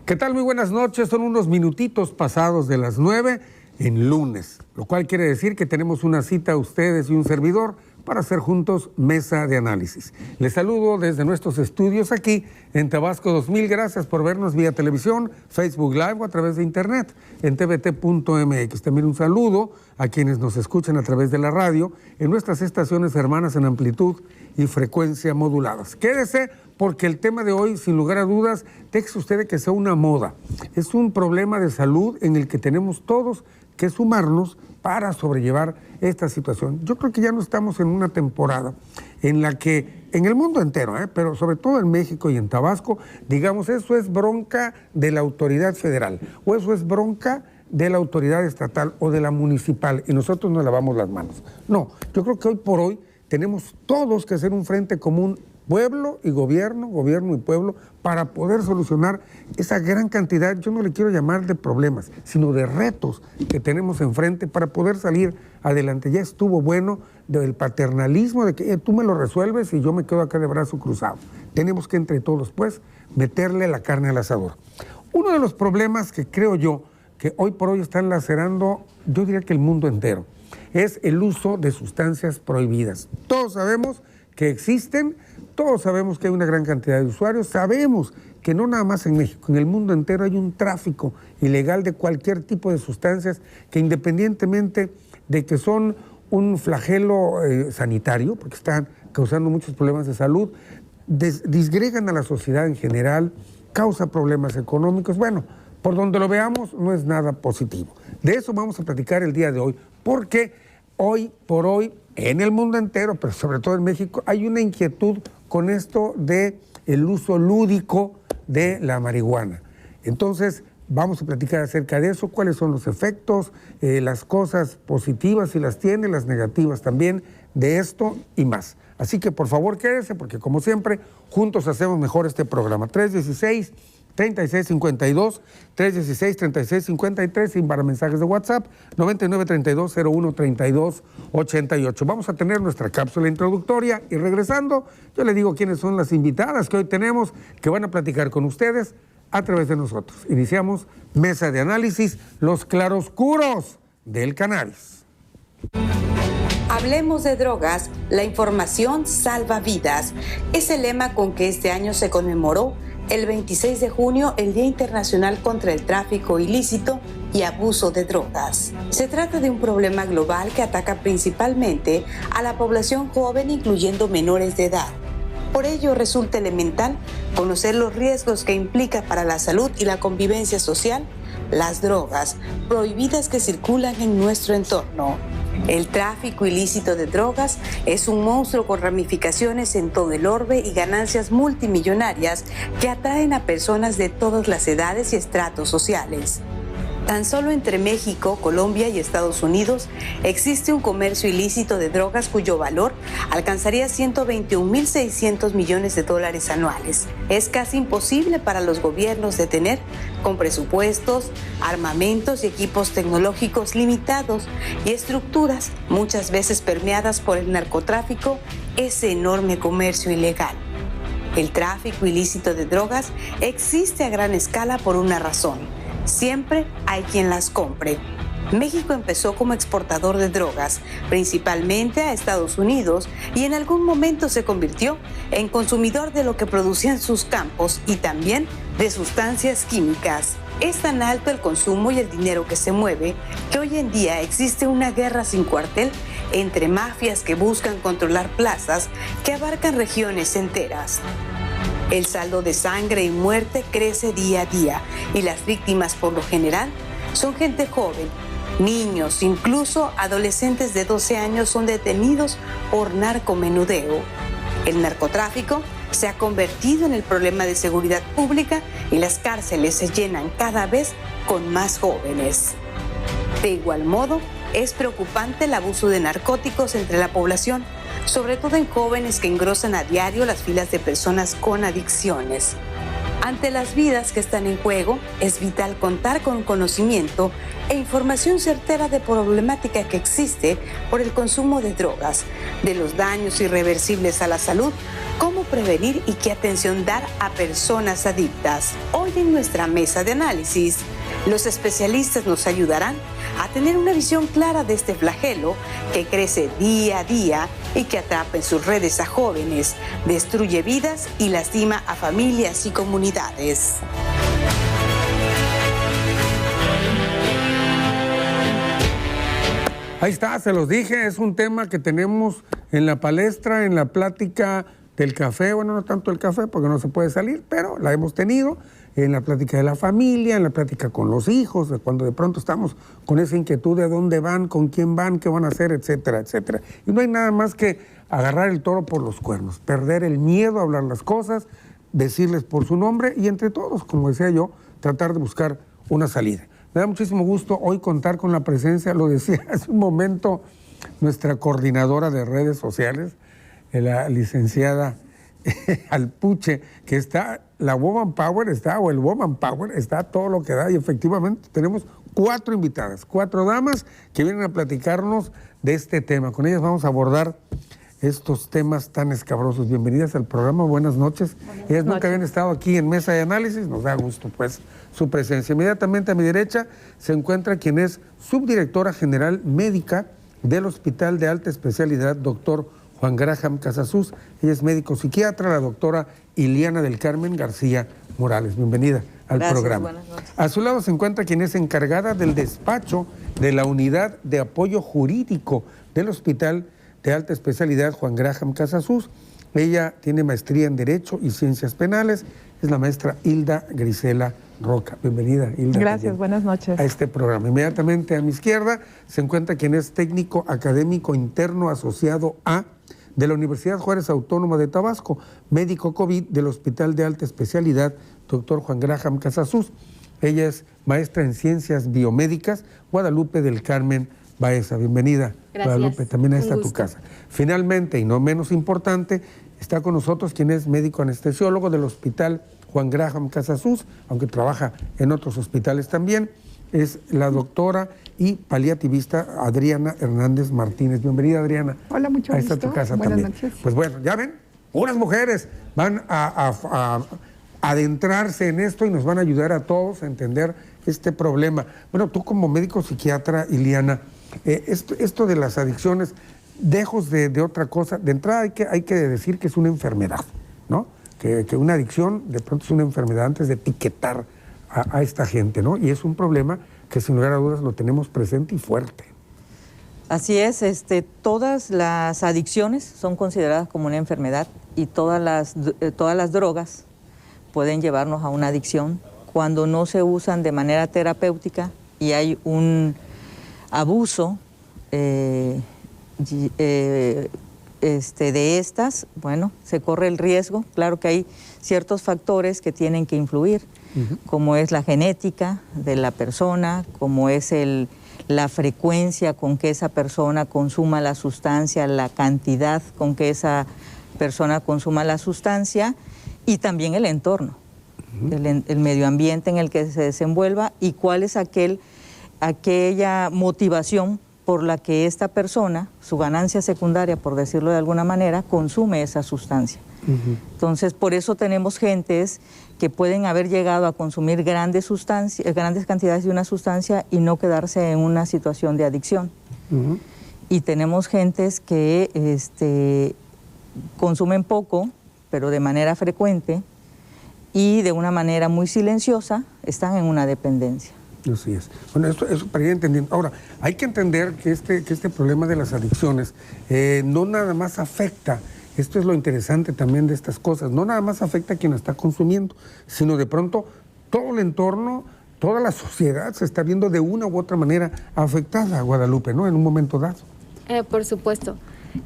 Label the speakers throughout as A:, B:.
A: ¿Qué tal? Muy buenas noches. Son unos minutitos pasados de las 9 en lunes, lo cual quiere decir que tenemos una cita ustedes y un servidor para hacer juntos mesa de análisis. Les saludo desde nuestros estudios aquí en Tabasco 2000. Gracias por vernos vía televisión, Facebook Live o a través de internet en tvt.mx. También un saludo a quienes nos escuchan a través de la radio en nuestras estaciones hermanas en amplitud y frecuencia moduladas. Quédese porque el tema de hoy, sin lugar a dudas, deje usted que sea una moda. Es un problema de salud en el que tenemos todos que sumarnos para sobrellevar esta situación. Yo creo que ya no estamos en una temporada en la que, en el mundo entero, pero sobre todo en México y en Tabasco, digamos, eso es bronca de la autoridad federal, o eso es bronca de la autoridad estatal o de la municipal, y nosotros nos lavamos las manos. No, yo creo que hoy por hoy tenemos todos que hacer un frente común, pueblo y gobierno, gobierno y pueblo, para poder solucionar esa gran cantidad, yo no le quiero llamar de problemas, sino de retos que tenemos enfrente para poder salir adelante. Ya estuvo bueno del paternalismo, de que tú me lo resuelves y yo me quedo acá de brazo cruzado. Tenemos que entre todos, pues, meterle la carne al asador. Uno de los problemas que creo yo que hoy por hoy están lacerando, yo diría que el mundo entero, es el uso de sustancias prohibidas. Todos sabemos que existen, todos sabemos que hay una gran cantidad de usuarios, sabemos que no nada más en México, en el mundo entero hay un tráfico ilegal de cualquier tipo de sustancias que, independientemente de que son un flagelo sanitario, porque están causando muchos problemas de salud, disgregan a la sociedad en general, causa problemas económicos. Bueno, por donde lo veamos no es nada positivo. De eso vamos a platicar el día de hoy, porque hoy por hoy en el mundo entero, pero sobre todo en México, hay una inquietud con esto del uso lúdico de la marihuana. Entonces, vamos a platicar acerca de eso, cuáles son los efectos, las cosas positivas si las tiene, las negativas también de esto y más. Así que por favor quédese, porque como siempre, juntos hacemos mejor este programa. 316-3652, 316-3653, sin para mensajes de WhatsApp, 9932-0132-88. Vamos a tener nuestra cápsula introductoria y regresando, yo le digo quiénes son las invitadas que hoy tenemos, que van a platicar con ustedes a través de nosotros. Iniciamos Mesa de Análisis, los claroscuros del cannabis.
B: Hablemos de drogas, la información salva vidas. Es el lema con que este año se conmemoró el 26 de junio, el Día Internacional contra el Tráfico Ilícito y Abuso de Drogas. Se trata de un problema global que ataca principalmente a la población joven, incluyendo menores de edad. Por ello, resulta elemental conocer los riesgos que implica para la salud y la convivencia social las drogas prohibidas que circulan en nuestro entorno. El tráfico ilícito de drogas es un monstruo con ramificaciones en todo el orbe y ganancias multimillonarias que atraen a personas de todas las edades y estratos sociales. Tan solo entre México, Colombia y Estados Unidos existe un comercio ilícito de drogas cuyo valor alcanzaría 121.600 millones de dólares anuales. Es casi imposible para los gobiernos detener, con presupuestos, armamentos y equipos tecnológicos limitados y estructuras muchas veces permeadas por el narcotráfico, ese enorme comercio ilegal. El tráfico ilícito de drogas existe a gran escala por una razón: siempre hay quien las compre. México empezó como exportador de drogas, principalmente a Estados Unidos, y en algún momento se convirtió en consumidor de lo que producían sus campos y también de sustancias químicas. Es tan alto el consumo y el dinero que se mueve que hoy en día existe una guerra sin cuartel entre mafias que buscan controlar plazas que abarcan regiones enteras. El saldo de sangre y muerte crece día a día y las víctimas por lo general son gente joven. Niños, incluso adolescentes de 12 años son detenidos por narcomenudeo. El narcotráfico se ha convertido en el problema de seguridad pública y las cárceles se llenan cada vez con más jóvenes. De igual modo, es preocupante el abuso de narcóticos entre la población, sobre todo en jóvenes que engrosan a diario las filas de personas con adicciones. Ante las vidas que están en juego, es vital contar con conocimiento e información certera de problemática que existe por el consumo de drogas, de los daños irreversibles a la salud, cómo prevenir y qué atención dar a personas adictas. Hoy en nuestra mesa de análisis, los especialistas nos ayudarán a tener una visión clara de este flagelo que crece día a día y que atrapa en sus redes a jóvenes, destruye vidas y lastima a familias y comunidades.
A: Ahí está, se los dije, es un tema que tenemos en la palestra, en la plática del café, bueno, no tanto el café porque no se puede salir, pero la hemos tenido en la plática de la familia, en la plática con los hijos, cuando de pronto estamos con esa inquietud de dónde van, con quién van, qué van a hacer, etcétera, etcétera. Y no hay nada más que agarrar el toro por los cuernos, perder el miedo a hablar las cosas, decirles por su nombre y entre todos, como decía yo, tratar de buscar una salida. Me da muchísimo gusto hoy contar con la presencia, lo decía hace un momento, nuestra coordinadora de redes sociales, la licenciada Alpuche, que está, la Woman Power está, o el Woman Power está todo lo que da, y efectivamente tenemos 4 invitadas, 4 damas que vienen a platicarnos de este tema. Con ellas vamos a abordar estos temas tan escabrosos. Bienvenidas al programa, buenas noches. Ellas nunca habían estado aquí en Mesa de Análisis, nos da gusto pues su presencia. Inmediatamente a mi derecha se encuentra quien es subdirectora general médica del Hospital de Alta Especialidad, doctor Juan Graham Casasus. Ella es médico psiquiatra, la doctora Iliana del Carmen García Morales. Bienvenida al programa.
C: Buenas noches.
A: A su lado se encuentra quien es encargada del despacho de la Unidad de Apoyo Jurídico del Hospital de Alta Especialidad Juan Graham Casasus. Ella tiene maestría en Derecho y Ciencias Penales. Es la maestra Hilda Grisela Roca. Bienvenida, Hilda.
C: Gracias, buenas noches.
A: A este programa. Inmediatamente a mi izquierda se encuentra quien es técnico académico interno asociado A de la Universidad Juárez Autónoma de Tabasco, médico COVID del Hospital de Alta Especialidad, doctor Juan Graham Casasus. Ella es maestra en Ciencias Biomédicas, Guadalupe del Carmen Baeza. Bienvenida,
D: gracias.
A: Guadalupe, también a esta
D: Un
A: tu
D: gusto.
A: casa. Finalmente, y no menos importante, está con nosotros quien es médico anestesiólogo del Hospital Juan Graham Casasus, aunque trabaja en otros hospitales también, es la doctora y paliativista Adriana Hernández Martínez. Bienvenida, Adriana.
C: Hola, mucho
A: a
C: gusto.
A: esta tu casa
C: Buenas
A: también.
C: noches.
A: Pues bueno, ya ven, unas mujeres van a adentrarse en esto y nos van a ayudar a todos a entender este problema. Bueno, tú como médico psiquiatra, Iliana, esto de las adicciones, lejos de otra cosa, de entrada hay que decir que es una enfermedad, ¿no? Que una adicción de pronto es una enfermedad antes de etiquetar a esta gente, ¿no? Y es un problema que sin lugar a dudas lo tenemos presente y fuerte.
E: Así es, todas las adicciones son consideradas como una enfermedad y todas las drogas pueden llevarnos a una adicción cuando no se usan de manera terapéutica y hay un abuso de estas, bueno, se corre el riesgo. Claro que hay ciertos factores que tienen que influir, como es la genética de la persona, como es la frecuencia con que esa persona consuma la sustancia, la cantidad con que esa persona consuma la sustancia y también el entorno, el medio ambiente en el que se desenvuelva y cuál es aquella motivación por la que esta persona, su ganancia secundaria, por decirlo de alguna manera, consume esa sustancia. Entonces, por eso tenemos gentes que pueden haber llegado a consumir grandes cantidades de una sustancia y no quedarse en una situación de adicción. Y tenemos gentes que consumen poco, pero de manera frecuente y de una manera muy silenciosa, están en una dependencia.
A: Así es. Bueno, eso para ir entendiendo. Ahora, hay que entender que este problema de las adicciones no nada más afecta esto es lo interesante también de estas cosas, no nada más afecta a quien la está consumiendo, sino de pronto todo el entorno, toda la sociedad se está viendo de una u otra manera afectada, Guadalupe, ¿no? En un momento dado.
C: Por supuesto.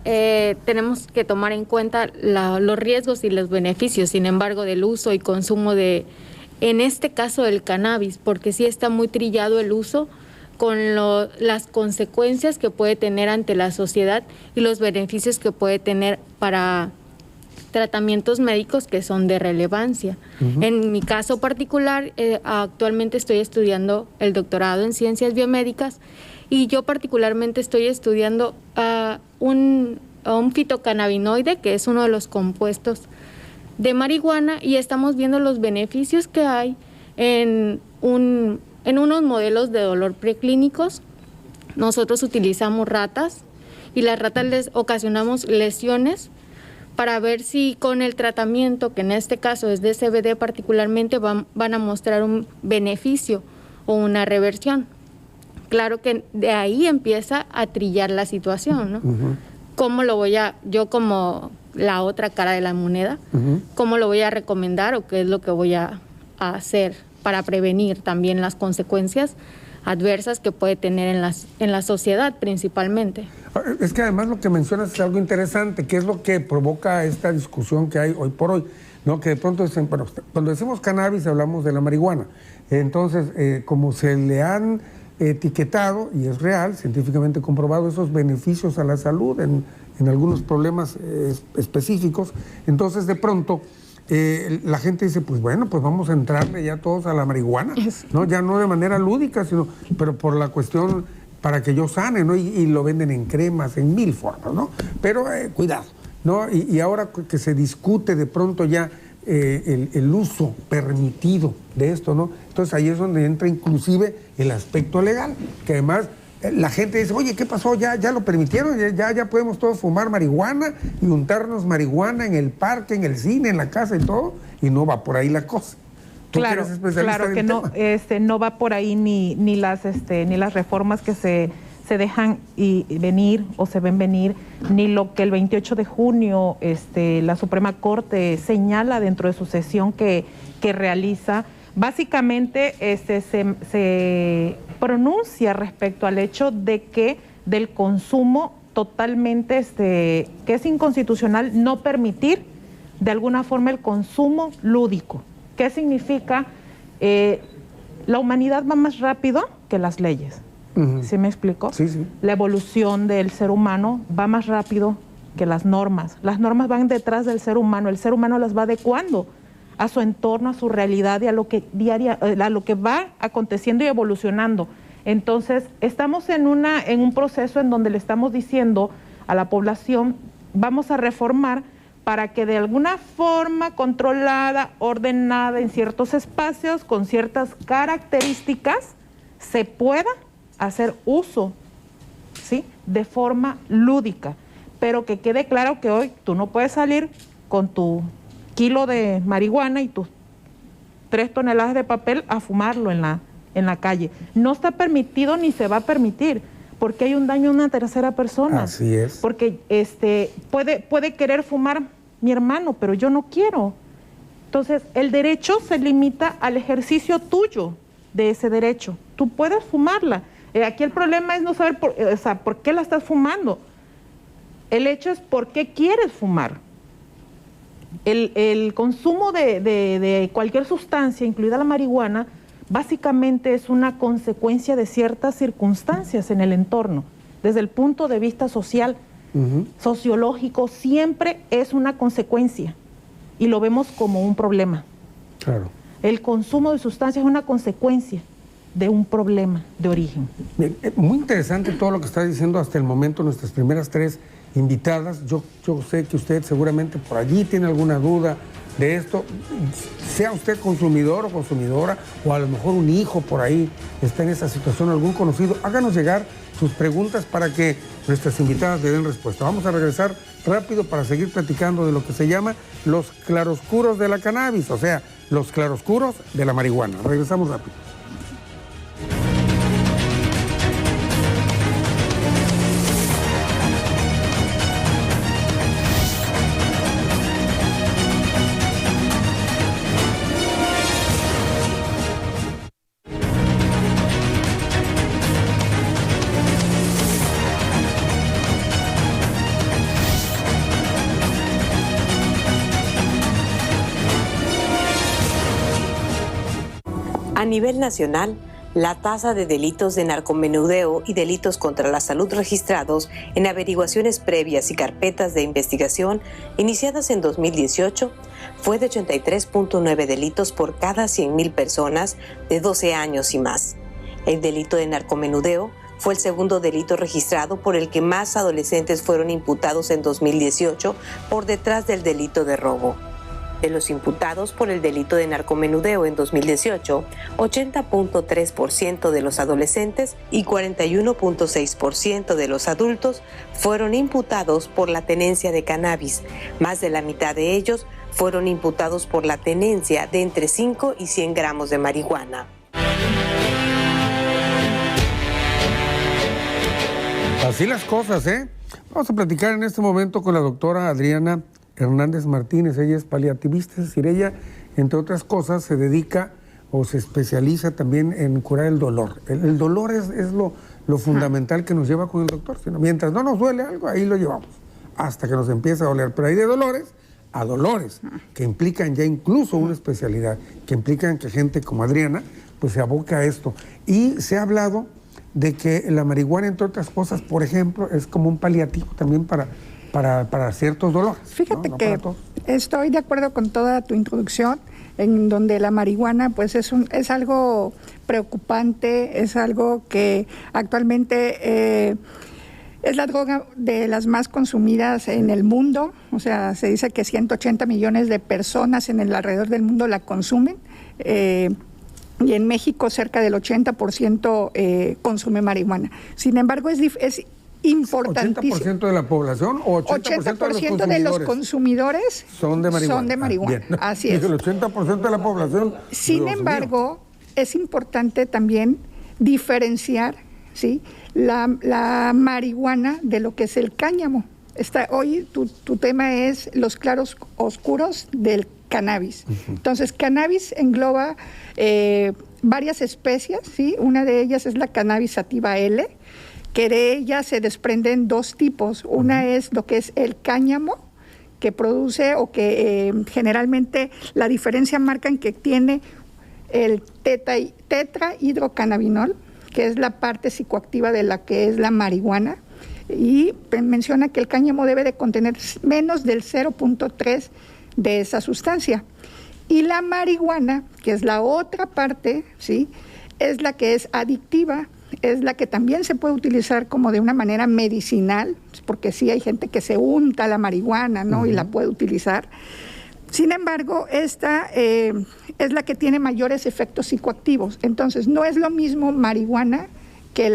C: Tenemos que tomar en cuenta los riesgos y los beneficios, sin embargo, del uso y consumo en este caso, del cannabis, porque sí está muy trillado el uso con las consecuencias que puede tener ante la sociedad y los beneficios que puede tener para tratamientos médicos que son de relevancia. En mi caso particular, actualmente estoy estudiando el doctorado en ciencias biomédicas y yo particularmente estoy estudiando un fitocannabinoide, que es uno de los compuestos de marihuana, y estamos viendo los beneficios que hay en unos modelos de dolor preclínicos. Nosotros utilizamos ratas y las ratas les ocasionamos lesiones para ver si con el tratamiento, que en este caso es de CBD particularmente, van a mostrar un beneficio o una reversión. Claro que de ahí empieza a trillar la situación, ¿no? ¿Cómo lo voy yo como la otra cara de la moneda, cómo lo voy a recomendar o qué es lo que voy a hacer para prevenir también las consecuencias adversas que puede tener en la sociedad principalmente?
A: Es que además lo que mencionas es algo interesante, que es lo que provoca esta discusión que hay hoy por hoy, ¿no? Que de pronto dicen, bueno, cuando decimos cannabis hablamos de la marihuana. Entonces, como se le han etiquetado, y es real, científicamente comprobado, esos beneficios a la salud en algunos problemas específicos, entonces de pronto la gente dice, pues bueno, pues vamos a entrarle ya todos a la marihuana, ¿no? Ya no de manera lúdica, pero por la cuestión para que yo sane, ¿no? Y lo venden en cremas, en 1000 formas, ¿no? Pero cuidado, ¿no? Y ahora que se discute de pronto ya el uso permitido de esto, ¿no? Entonces ahí es donde entra inclusive el aspecto legal, que además la gente dice, oye, ¿qué pasó? ¿Ya lo permitieron? ¿Ya podemos todos fumar marihuana y untarnos marihuana en el parque, en el cine, en la casa y todo? Y no va por ahí la cosa.
D: Claro que no, no va por ahí ni las reformas que se dejan venir o se ven venir, ni lo que el 28 de junio la Suprema Corte señala dentro de su sesión que realiza. Básicamente se pronuncia respecto al hecho de que del consumo totalmente, que es inconstitucional no permitir de alguna forma el consumo lúdico. ¿Qué significa? La humanidad va más rápido que las leyes. ¿Sí me explico?
A: Sí, sí.
D: La evolución del ser humano va más rápido que las normas. Las normas van detrás del ser humano. El ser humano las va adecuando a su entorno, a su realidad y a lo que a lo que va aconteciendo y evolucionando. Entonces, estamos en un proceso en donde le estamos diciendo a la población, vamos a reformar para que de alguna forma controlada, ordenada, en ciertos espacios, con ciertas características, se pueda hacer uso, ¿sí?, de forma lúdica. Pero que quede claro que hoy tú no puedes salir con tu kilo de marihuana y tus 3 toneladas de papel a fumarlo en la calle. No está permitido ni se va a permitir, porque hay un daño a una tercera persona.
A: Así es.
D: Porque puede querer fumar mi hermano, pero yo no quiero. Entonces, el derecho se limita al ejercicio tuyo de ese derecho. Tú puedes fumarla. Aquí el problema es no saber por qué la estás fumando. El hecho es por qué quieres fumar. El consumo de cualquier sustancia, incluida la marihuana, básicamente es una consecuencia de ciertas circunstancias en el entorno. Desde el punto de vista social, sociológico, siempre es una consecuencia y lo vemos como un problema.
A: Claro.
D: El consumo de sustancias es una consecuencia de un problema de origen.
A: Bien, muy interesante todo lo que está diciendo hasta el momento nuestras primeras 3 invitadas. Yo sé que usted seguramente por allí tiene alguna duda de esto, sea usted consumidor o consumidora, o a lo mejor un hijo por ahí está en esa situación, algún conocido, háganos llegar sus preguntas para que nuestras invitadas le den respuesta. Vamos a regresar rápido para seguir platicando de lo que se llama los claroscuros de la cannabis, o sea, los claroscuros de la marihuana. Regresamos rápido.
B: A nivel nacional, la tasa de delitos de narcomenudeo y delitos contra la salud registrados en averiguaciones previas y carpetas de investigación iniciadas en 2018 fue de 83.9 delitos por cada 100,000 personas de 12 años y más. El delito de narcomenudeo fue el segundo delito registrado por el que más adolescentes fueron imputados en 2018, por detrás del delito de robo. De los imputados por el delito de narcomenudeo en 2018, 80.3% de los adolescentes y 41.6% de los adultos fueron imputados por la tenencia de cannabis. Más de la mitad de ellos fueron imputados por la tenencia de entre 5 y 100 gramos de marihuana.
A: Así las cosas, ¿eh? Vamos a platicar en este momento con la doctora Adriana Hernández Martínez. Ella es paliativista, es decir, ella, entre otras cosas, se dedica o se especializa también en curar el dolor. El dolor es lo fundamental que nos lleva con el doctor. Sino, mientras no nos duele algo, ahí lo llevamos, hasta que nos empieza a doler. Pero hay de dolores a dolores, que implican ya incluso una especialidad, que implican que gente como Adriana pues se aboca a esto. Y se ha hablado de que la marihuana, entre otras cosas, por ejemplo, es como un paliativo también para ciertos dolores.
F: Fíjate
A: ¿no?
F: que estoy de acuerdo con toda tu introducción, en donde la marihuana pues es algo preocupante, es algo que actualmente es la droga de las más consumidas en el mundo. O sea, se dice que 180 millones de personas alrededor del mundo la consumen. Y en México cerca del 80% consume marihuana. Sin embargo, es importantísimo.
A: ¿80% de la población o 80%
F: de los consumidores
A: son de marihuana?
F: Así es.
A: El 80% de la población.
F: Sin embargo, es importante también diferenciar, ¿sí?, la marihuana de lo que es el cáñamo. Hoy tu tema es los claros oscuros del cannabis. Entonces, cannabis engloba varias especies, ¿sí? Una de ellas es la cannabis sativa L, que de ella se desprenden dos tipos. Una es lo que es el cáñamo, que produce o que generalmente la diferencia marca en que tiene el tetrahidrocannabinol, que es la parte psicoactiva de la que es la marihuana, y menciona que el cáñamo debe de contener menos del 0.3 de esa sustancia. Y la marihuana, que es la otra parte, ¿sí?, es la que es adictiva, es la que también se puede utilizar como de una manera medicinal, porque sí hay gente que se unta la marihuana, ¿no?, y la puede utilizar. Sin embargo, esta es la que tiene mayores efectos psicoactivos. Entonces, no es lo mismo marihuana que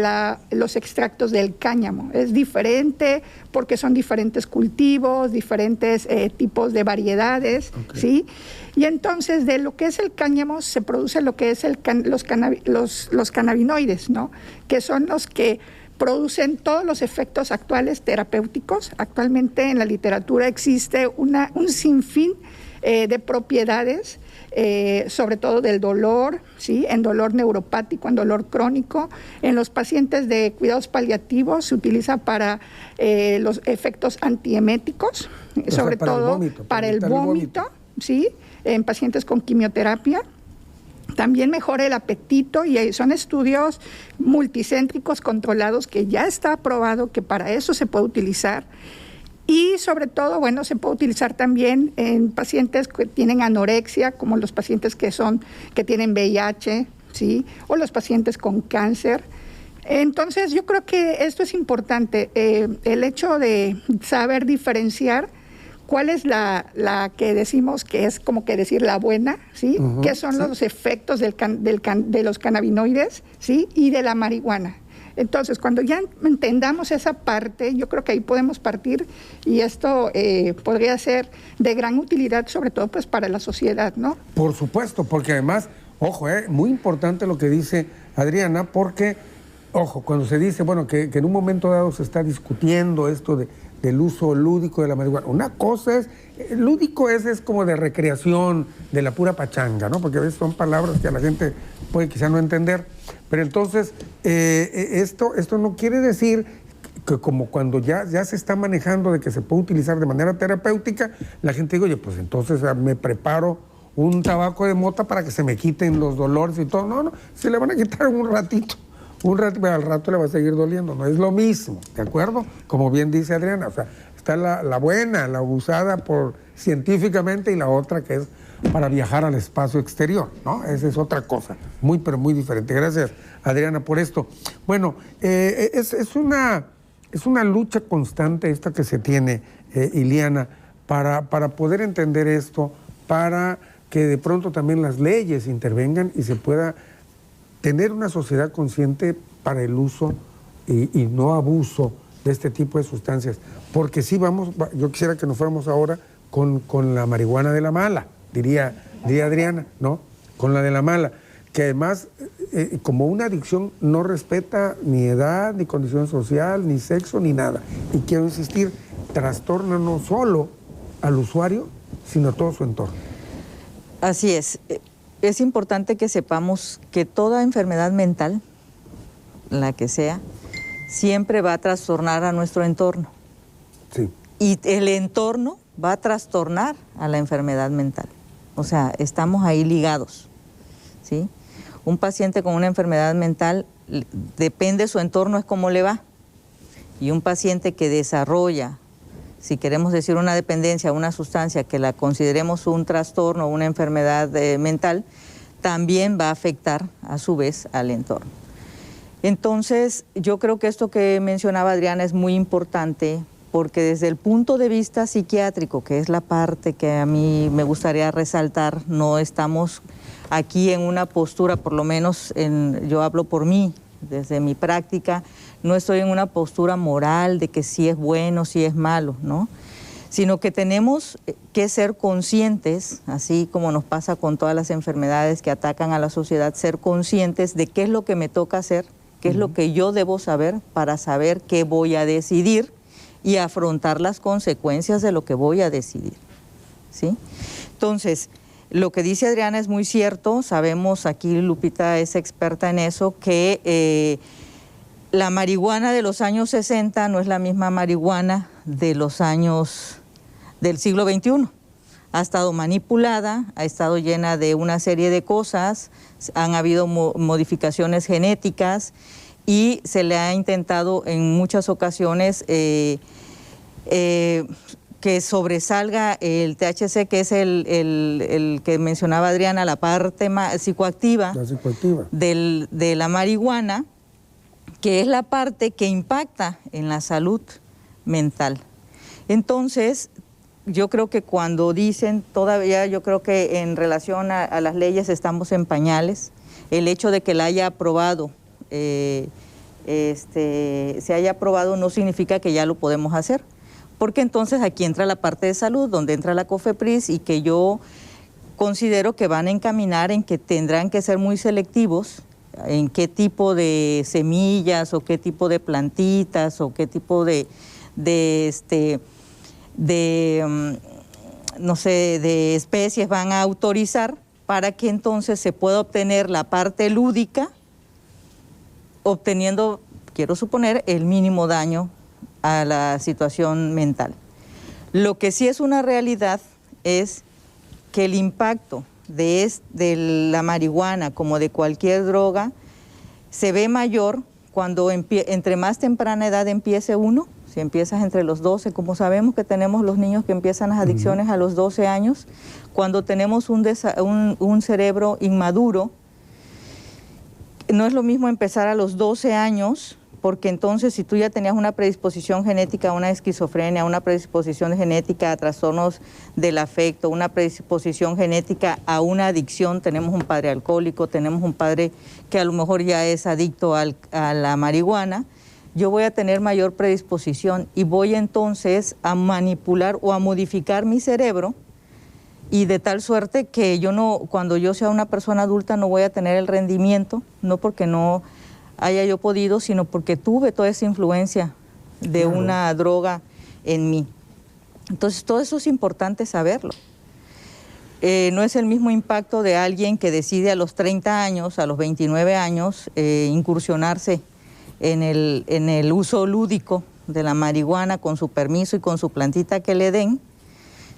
F: los extractos del cáñamo. Es diferente porque son diferentes cultivos, diferentes tipos de variedades, ¿sí? Y entonces de lo que es el cáñamo se produce lo que es los cannabinoides, ¿no?, que son los que producen todos los efectos actuales terapéuticos. Actualmente en la literatura existe un sinfín de propiedades, sobre todo del dolor, ¿sí?, en dolor neuropático, en dolor crónico. En los pacientes de cuidados paliativos se utiliza para los efectos antieméticos, sobre todo para el vómito, ¿sí?, en pacientes con quimioterapia. También mejora el apetito, y son estudios multicéntricos controlados que ya está probado que para eso se puede utilizar. Y sobre todo, bueno, se puede utilizar también en pacientes que tienen anorexia, como los pacientes que tienen VIH, ¿sí?, o los pacientes con cáncer. Entonces, yo creo que esto es importante, el hecho de saber diferenciar cuál es la que decimos que es como que decir la buena, ¿sí?, qué son los efectos de los cannabinoides, ¿sí?, y de la marihuana. Entonces, cuando ya entendamos esa parte, yo creo que ahí podemos partir, y esto podría ser de gran utilidad, sobre todo pues para la sociedad, ¿no? Por supuesto, porque además, ojo, muy importante lo que dice Adriana, porque, ojo, cuando se dice, bueno, que en un momento dado se está discutiendo esto del uso lúdico de la marihuana. Una cosa es, lúdico es como de recreación, de la pura pachanga, ¿no? Porque a veces son palabras que a la gente puede quizá no entender. Pero entonces, esto no quiere decir que como cuando ya se está manejando de que se puede utilizar de manera terapéutica, la gente dice, oye, pues entonces me preparo
A: un tabaco de mota para que se me quiten los dolores y todo. No, se le van a quitar un ratito, pero al rato le va a seguir doliendo. No es lo mismo, ¿de acuerdo? Como bien dice Adriana, o sea, está la buena, la usada científicamente, y la otra que es para viajar al espacio exterior, ¿no? Esa es otra cosa, pero muy diferente. Gracias, Adriana, por esto. Bueno, es una lucha constante esta que se tiene, Iliana, para poder entender esto, para que de pronto también las leyes intervengan y se pueda tener una sociedad consciente para el uso y no abuso de este tipo de sustancias. Porque sí yo quisiera que nos fuéramos ahora con la marihuana de la mala, diría Adriana, ¿no? Con la de la mala, que además, como una adicción, no respeta ni edad, ni condición social, ni sexo, ni nada. Y quiero insistir, trastorna no solo al usuario, sino a todo su entorno.
E: Así es. Es importante que sepamos que toda enfermedad mental, la que sea, siempre va a trastornar a nuestro entorno.
A: Sí.
E: Y el entorno va a trastornar a la enfermedad mental. O sea, estamos ahí ligados, ¿sí? Un paciente con una enfermedad mental, depende de su entorno, es cómo le va. Y un paciente que desarrolla, si queremos decir una dependencia, una sustancia que la consideremos un trastorno o una enfermedad mental, también va a afectar a su vez al entorno. Entonces, yo creo que esto que mencionaba Adriana es muy importante, porque desde el punto de vista psiquiátrico, que es la parte que a mí me gustaría resaltar, no estamos aquí en una postura, por lo menos yo hablo por mí, desde mi práctica, no estoy en una postura moral de que sí es bueno, sí es malo, ¿no? Sino que tenemos que ser conscientes, así como nos pasa con todas las enfermedades que atacan a la sociedad, ser conscientes de qué es lo que me toca hacer, qué es lo que yo debo saber para saber qué voy a decidir y afrontar las consecuencias de lo que voy a decidir, ¿sí? Entonces, lo que dice Adriana es muy cierto, sabemos, aquí Lupita es experta en eso, que la marihuana de los años 60 no es la misma marihuana de los años del siglo XXI. Ha estado manipulada, ha estado llena de una serie de cosas, han habido modificaciones genéticas y se le ha intentado en muchas ocasiones que sobresalga el THC, que es el que mencionaba Adriana, la parte psicoactiva, de la marihuana, que es la parte que impacta en la salud mental. Entonces, yo creo que cuando dicen, todavía yo creo que en relación a las leyes estamos en pañales. El hecho de que la haya aprobado, se haya aprobado no significa que ya lo podemos hacer. Porque entonces aquí entra la parte de salud, donde entra la COFEPRIS y que yo considero que van a encaminar en que tendrán que ser muy selectivos en qué tipo de semillas o qué tipo de plantitas o qué tipo de especies van a autorizar para que entonces se pueda obtener la parte lúdica, obteniendo, quiero suponer, el mínimo daño a la situación mental. Lo que sí es una realidad es que el impacto de la marihuana, como de cualquier droga, se ve mayor cuando entre más temprana edad empiece uno. Si empiezas entre los 12, como sabemos que tenemos los niños que empiezan las adicciones a los 12 años, cuando tenemos un cerebro inmaduro, no es lo mismo empezar a los 12 años, porque entonces si tú ya tenías una predisposición genética a una esquizofrenia, una predisposición genética a trastornos del afecto, una predisposición genética a una adicción, tenemos un padre alcohólico, tenemos un padre que a lo mejor ya es adicto a la marihuana, yo voy a tener mayor predisposición y voy entonces a manipular o a modificar mi cerebro, y de tal suerte que cuando yo sea una persona adulta no voy a tener el rendimiento, no porque no haya yo podido, sino porque tuve toda esa influencia de una droga en mí. Entonces todo eso es importante saberlo. No es el mismo impacto de alguien que decide a los 30 años, a los 29 años, incursionarse en el uso lúdico de la marihuana con su permiso y con su plantita que le den,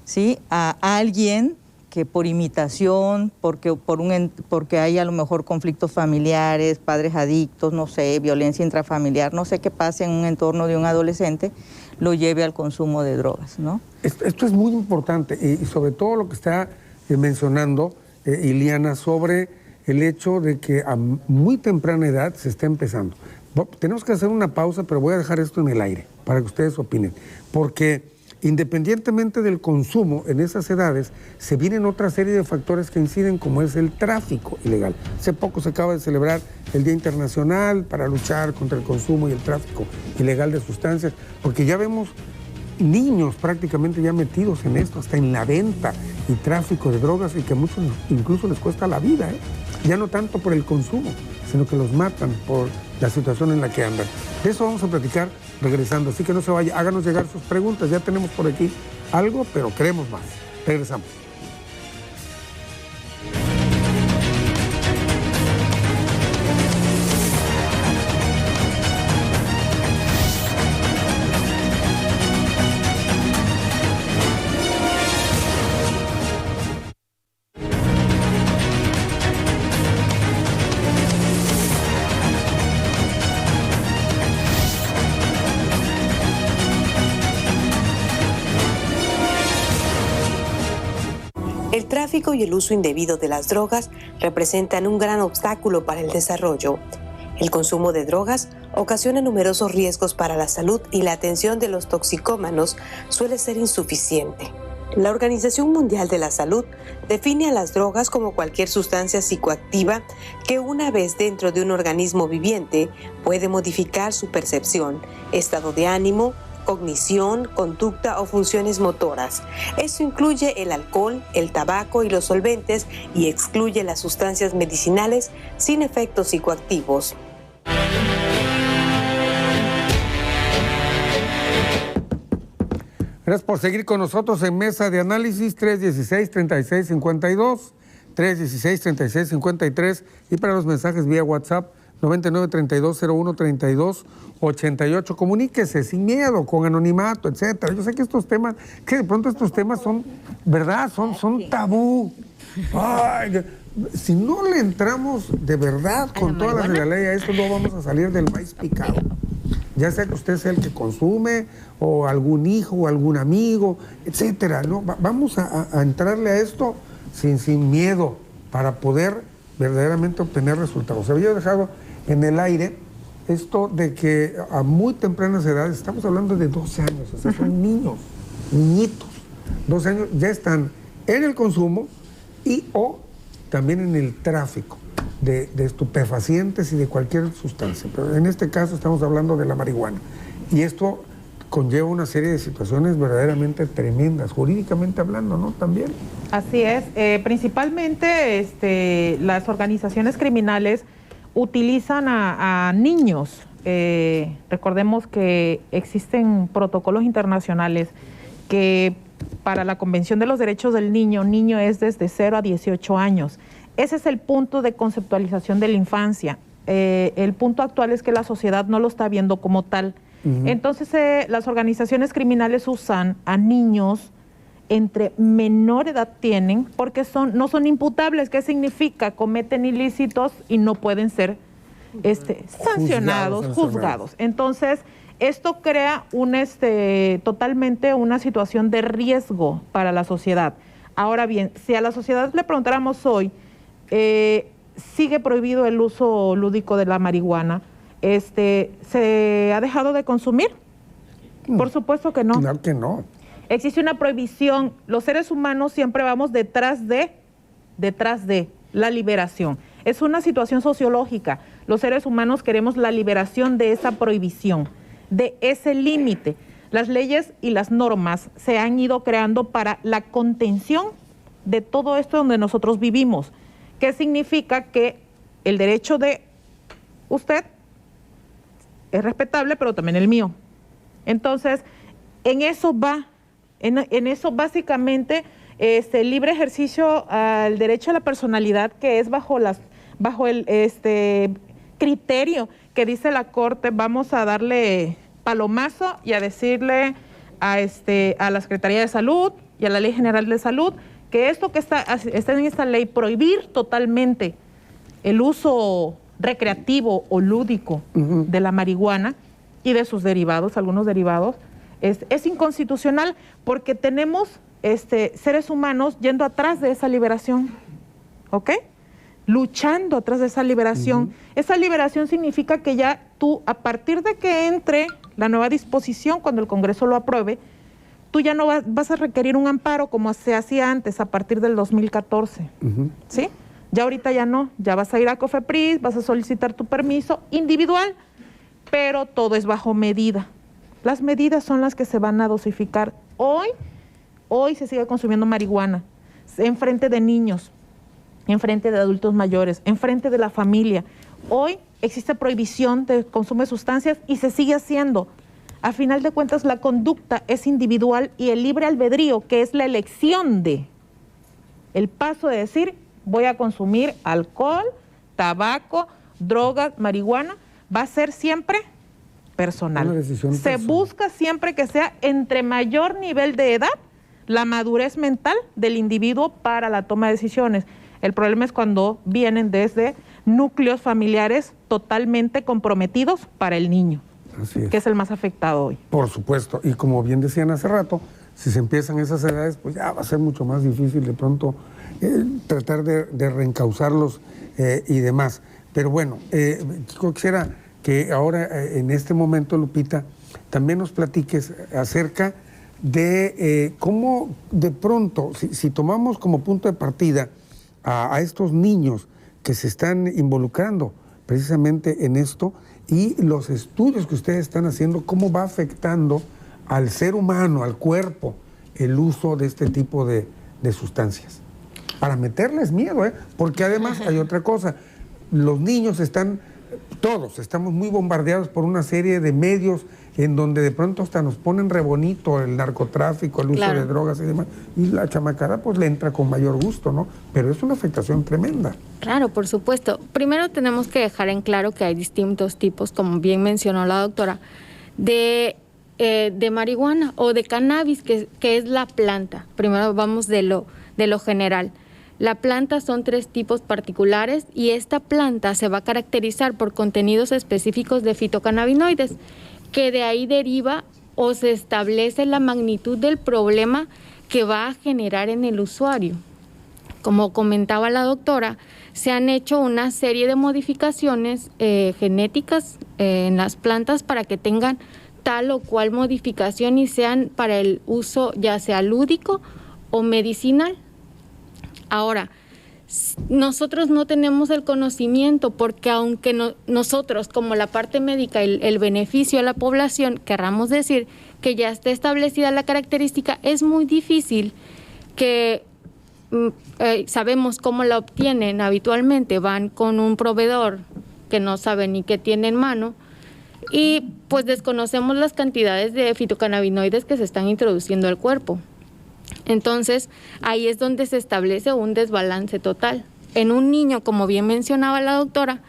E: ¿sí? A alguien que por imitación, porque hay a lo mejor conflictos familiares, padres adictos, no sé, violencia intrafamiliar, no sé qué pase en un entorno de un adolescente, lo lleve al consumo de drogas, ¿no?
A: Esto es muy importante y sobre todo lo que está mencionando Iliana sobre el hecho de que a muy temprana edad se está empezando. Tenemos que hacer una pausa, pero voy a dejar esto en el aire para que ustedes opinen, porque independientemente del consumo en esas edades, se vienen otra serie de factores que inciden, como es el tráfico ilegal. Hace poco se acaba de celebrar el Día Internacional para luchar contra el consumo y el tráfico ilegal de sustancias, porque ya vemos niños prácticamente ya metidos en esto, hasta en la venta y tráfico de drogas, y que a muchos incluso les cuesta la vida, ya no tanto por el consumo, sino que los matan por la situación en la que andan. De eso vamos a platicar regresando, así que no se vaya, háganos llegar sus preguntas, ya tenemos por aquí algo, pero queremos más. Regresamos.
B: El tráfico y el uso indebido de las drogas representan un gran obstáculo para el desarrollo. El consumo de drogas ocasiona numerosos riesgos para la salud y la atención de los toxicómanos suele ser insuficiente. La Organización Mundial de la Salud define a las drogas como cualquier sustancia psicoactiva que una vez dentro de un organismo viviente puede modificar su percepción, estado de ánimo, cognición, conducta o funciones motoras. Esto incluye el alcohol, el tabaco y los solventes y excluye las sustancias medicinales sin efectos psicoactivos.
A: Gracias por seguir con nosotros en Mesa de Análisis 316-3652, 316-3653 y para los mensajes vía WhatsApp 99-3201-3288. Comuníquese sin miedo, con anonimato, etcétera. Yo sé que estos temas, que de pronto estos temas son, ¿verdad? Son tabú. Ay, si no le entramos de verdad con toda la regalía a esto, no vamos a salir del maíz picado. Ya sea que usted sea el que consume, o algún hijo, o algún amigo, etcétera, ¿no? Vamos a entrarle a esto sin miedo para poder verdaderamente obtener resultados. Se había dejado en el aire esto de que a muy tempranas edades, estamos hablando de 12 años, o sea, son niñitos, 12 años, ya están en el consumo y o también en el tráfico de estupefacientes y de cualquier sustancia. Pero en este caso estamos hablando de la marihuana. Y esto conlleva una serie de situaciones verdaderamente tremendas, jurídicamente hablando, ¿no? También.
D: Así es. Principalmente las organizaciones criminales utilizan a niños. Recordemos que existen protocolos internacionales que para la Convención de los Derechos del Niño es desde 0 a 18 años. Ese es el punto de conceptualización de la infancia. El punto actual es que la sociedad no lo está viendo como tal. Entonces, las organizaciones criminales usan a niños entre menor edad tienen, porque no son imputables. ¿Qué significa? Cometen ilícitos y no pueden ser sancionados, juzgados. Entonces, esto crea totalmente una situación de riesgo para la sociedad. Ahora bien, si a la sociedad le preguntáramos hoy, ¿sigue prohibido el uso lúdico de la marihuana? ¿Se ha dejado de consumir? Por supuesto que no.
A: Claro que no.
D: Existe una prohibición. Los seres humanos siempre vamos detrás de la liberación. Es una situación sociológica. Los seres humanos queremos la liberación de esa prohibición, de ese límite. Las leyes y las normas se han ido creando para la contención de todo esto donde nosotros vivimos. ¿Qué significa? Que el derecho de usted es respetable, pero también el mío. Entonces, en eso va, en eso básicamente libre ejercicio al derecho a la personalidad, que es bajo el criterio que dice la Corte. Vamos a darle palomazo y a decirle a la Secretaría de Salud y a la Ley General de Salud que esto que está en esta ley, prohibir totalmente el uso recreativo o lúdico de la marihuana y de sus derivados, algunos derivados, es inconstitucional porque tenemos seres humanos yendo atrás de esa liberación, ¿ok? Luchando atrás de esa liberación. Esa liberación significa que ya tú, a partir de que entre la nueva disposición, cuando el Congreso lo apruebe, tú ya no vas a requerir un amparo como se hacía antes, a partir del 2014, ¿sí? Ya ahorita ya no, ya vas a ir a COFEPRIS, vas a solicitar tu permiso individual, pero todo es bajo medida. Las medidas son las que se van a dosificar. Hoy se sigue consumiendo marihuana, en frente de niños, en frente de adultos mayores, en frente de la familia. Hoy existe prohibición de consumo de sustancias y se sigue haciendo. A final de cuentas, la conducta es individual y el libre albedrío, que es la elección el paso de decir, voy a consumir alcohol, tabaco, drogas, marihuana, va a ser siempre personal.
A: Una decisión
D: Se
A: personal.
D: busca siempre que sea entre mayor nivel de edad, la madurez mental del individuo para la toma de decisiones. El problema es cuando vienen desde núcleos familiares totalmente comprometidos para el niño, que es el más afectado hoy.
A: Por supuesto, y como bien decían hace rato, si se empiezan esas edades, pues ya va a ser mucho más difícil de pronto tratar de reencauzarlos y demás. Pero bueno, yo quisiera que ahora, en este momento, Lupita, también nos platiques acerca de cómo de pronto, si tomamos como punto de partida a estos niños que se están involucrando precisamente en esto y los estudios que ustedes están haciendo, cómo va afectando al ser humano, al cuerpo, el uso de este tipo de sustancias. Para meterles miedo, porque además hay otra cosa, los niños todos estamos muy bombardeados por una serie de medios en donde de pronto hasta nos ponen re bonito el narcotráfico, el uso de drogas y demás, y la chamacada pues le entra con mayor gusto, ¿no? Pero es una afectación tremenda.
C: Claro, por supuesto. Primero tenemos que dejar en claro que hay distintos tipos, como bien mencionó la doctora, de marihuana o de cannabis, que es la planta. Primero vamos de lo general. La planta son 3 tipos particulares y esta planta se va a caracterizar por contenidos específicos de fitocannabinoides, que de ahí deriva o se establece la magnitud del problema que va a generar en el usuario. Como comentaba la doctora, se han hecho una serie de modificaciones genéticas en las plantas para que tengan tal o cual modificación y sean para el uso ya sea lúdico o medicinal. Ahora, nosotros no tenemos el conocimiento porque aunque nosotros como la parte médica, el beneficio a la población, querramos decir que ya está establecida la característica, es muy difícil que sabemos cómo la obtienen habitualmente, van con un proveedor que no sabe ni qué tiene en mano y pues desconocemos las cantidades de fitocannabinoides que se están introduciendo al cuerpo. Entonces, ahí es donde se establece un desbalance total. En un niño, como bien mencionaba la doctora,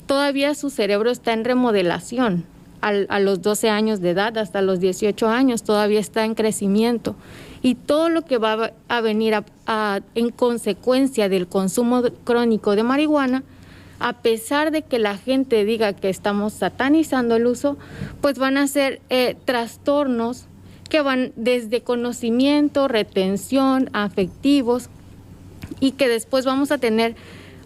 C: todavía su cerebro está en remodelación. A los 12 años de edad, hasta los 18 años, todavía está en crecimiento. Y todo lo que va a venir en consecuencia del consumo crónico de marihuana, a pesar de que la gente diga que estamos satanizando el uso, pues van a ser trastornos que van desde conocimiento, retención, afectivos, y que después vamos a tener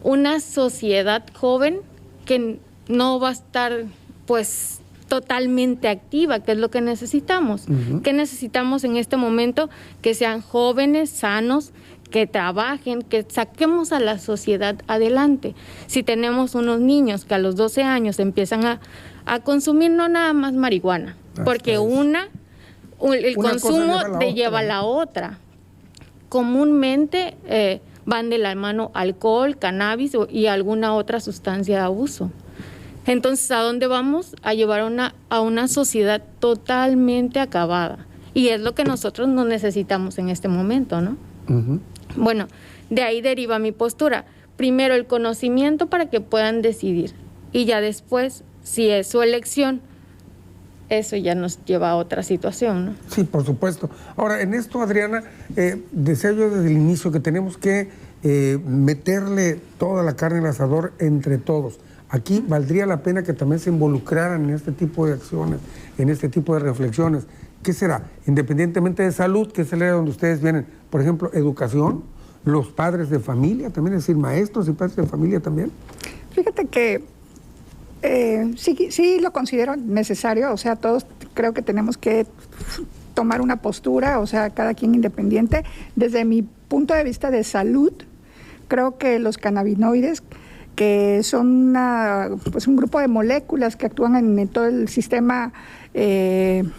C: una sociedad joven que no va a estar pues totalmente activa, que es lo que necesitamos. ¿Qué necesitamos en este momento? Que sean jóvenes, sanos, que trabajen, que saquemos a la sociedad adelante. Si tenemos unos niños que a los 12 años empiezan a consumir no nada más marihuana, porque el consumo te lleva a la otra. Comúnmente van de la mano alcohol, cannabis y alguna otra sustancia de abuso. Entonces, ¿a dónde vamos? A llevar a una sociedad totalmente acabada. Y es lo que nosotros no necesitamos en este momento, ¿no? Bueno, de ahí deriva mi postura. Primero, el conocimiento para que puedan decidir. Y ya después, si es su elección, eso ya nos lleva a otra situación, ¿no?
A: Sí, por supuesto. Ahora, en esto, Adriana, decía yo desde el inicio que tenemos que meterle toda la carne al asador entre todos. Aquí valdría la pena que también se involucraran en este tipo de acciones, en este tipo de reflexiones. ¿Qué será? Independientemente de salud, que es el área donde ustedes vienen, por ejemplo, educación, los padres de familia también, es decir, maestros y padres de familia también.
F: Fíjate que sí lo considero necesario, o sea, todos creo que tenemos que tomar una postura, o sea, cada quien independiente. Desde mi punto de vista de salud, creo que los cannabinoides, que son un grupo de moléculas que actúan en todo el sistema, en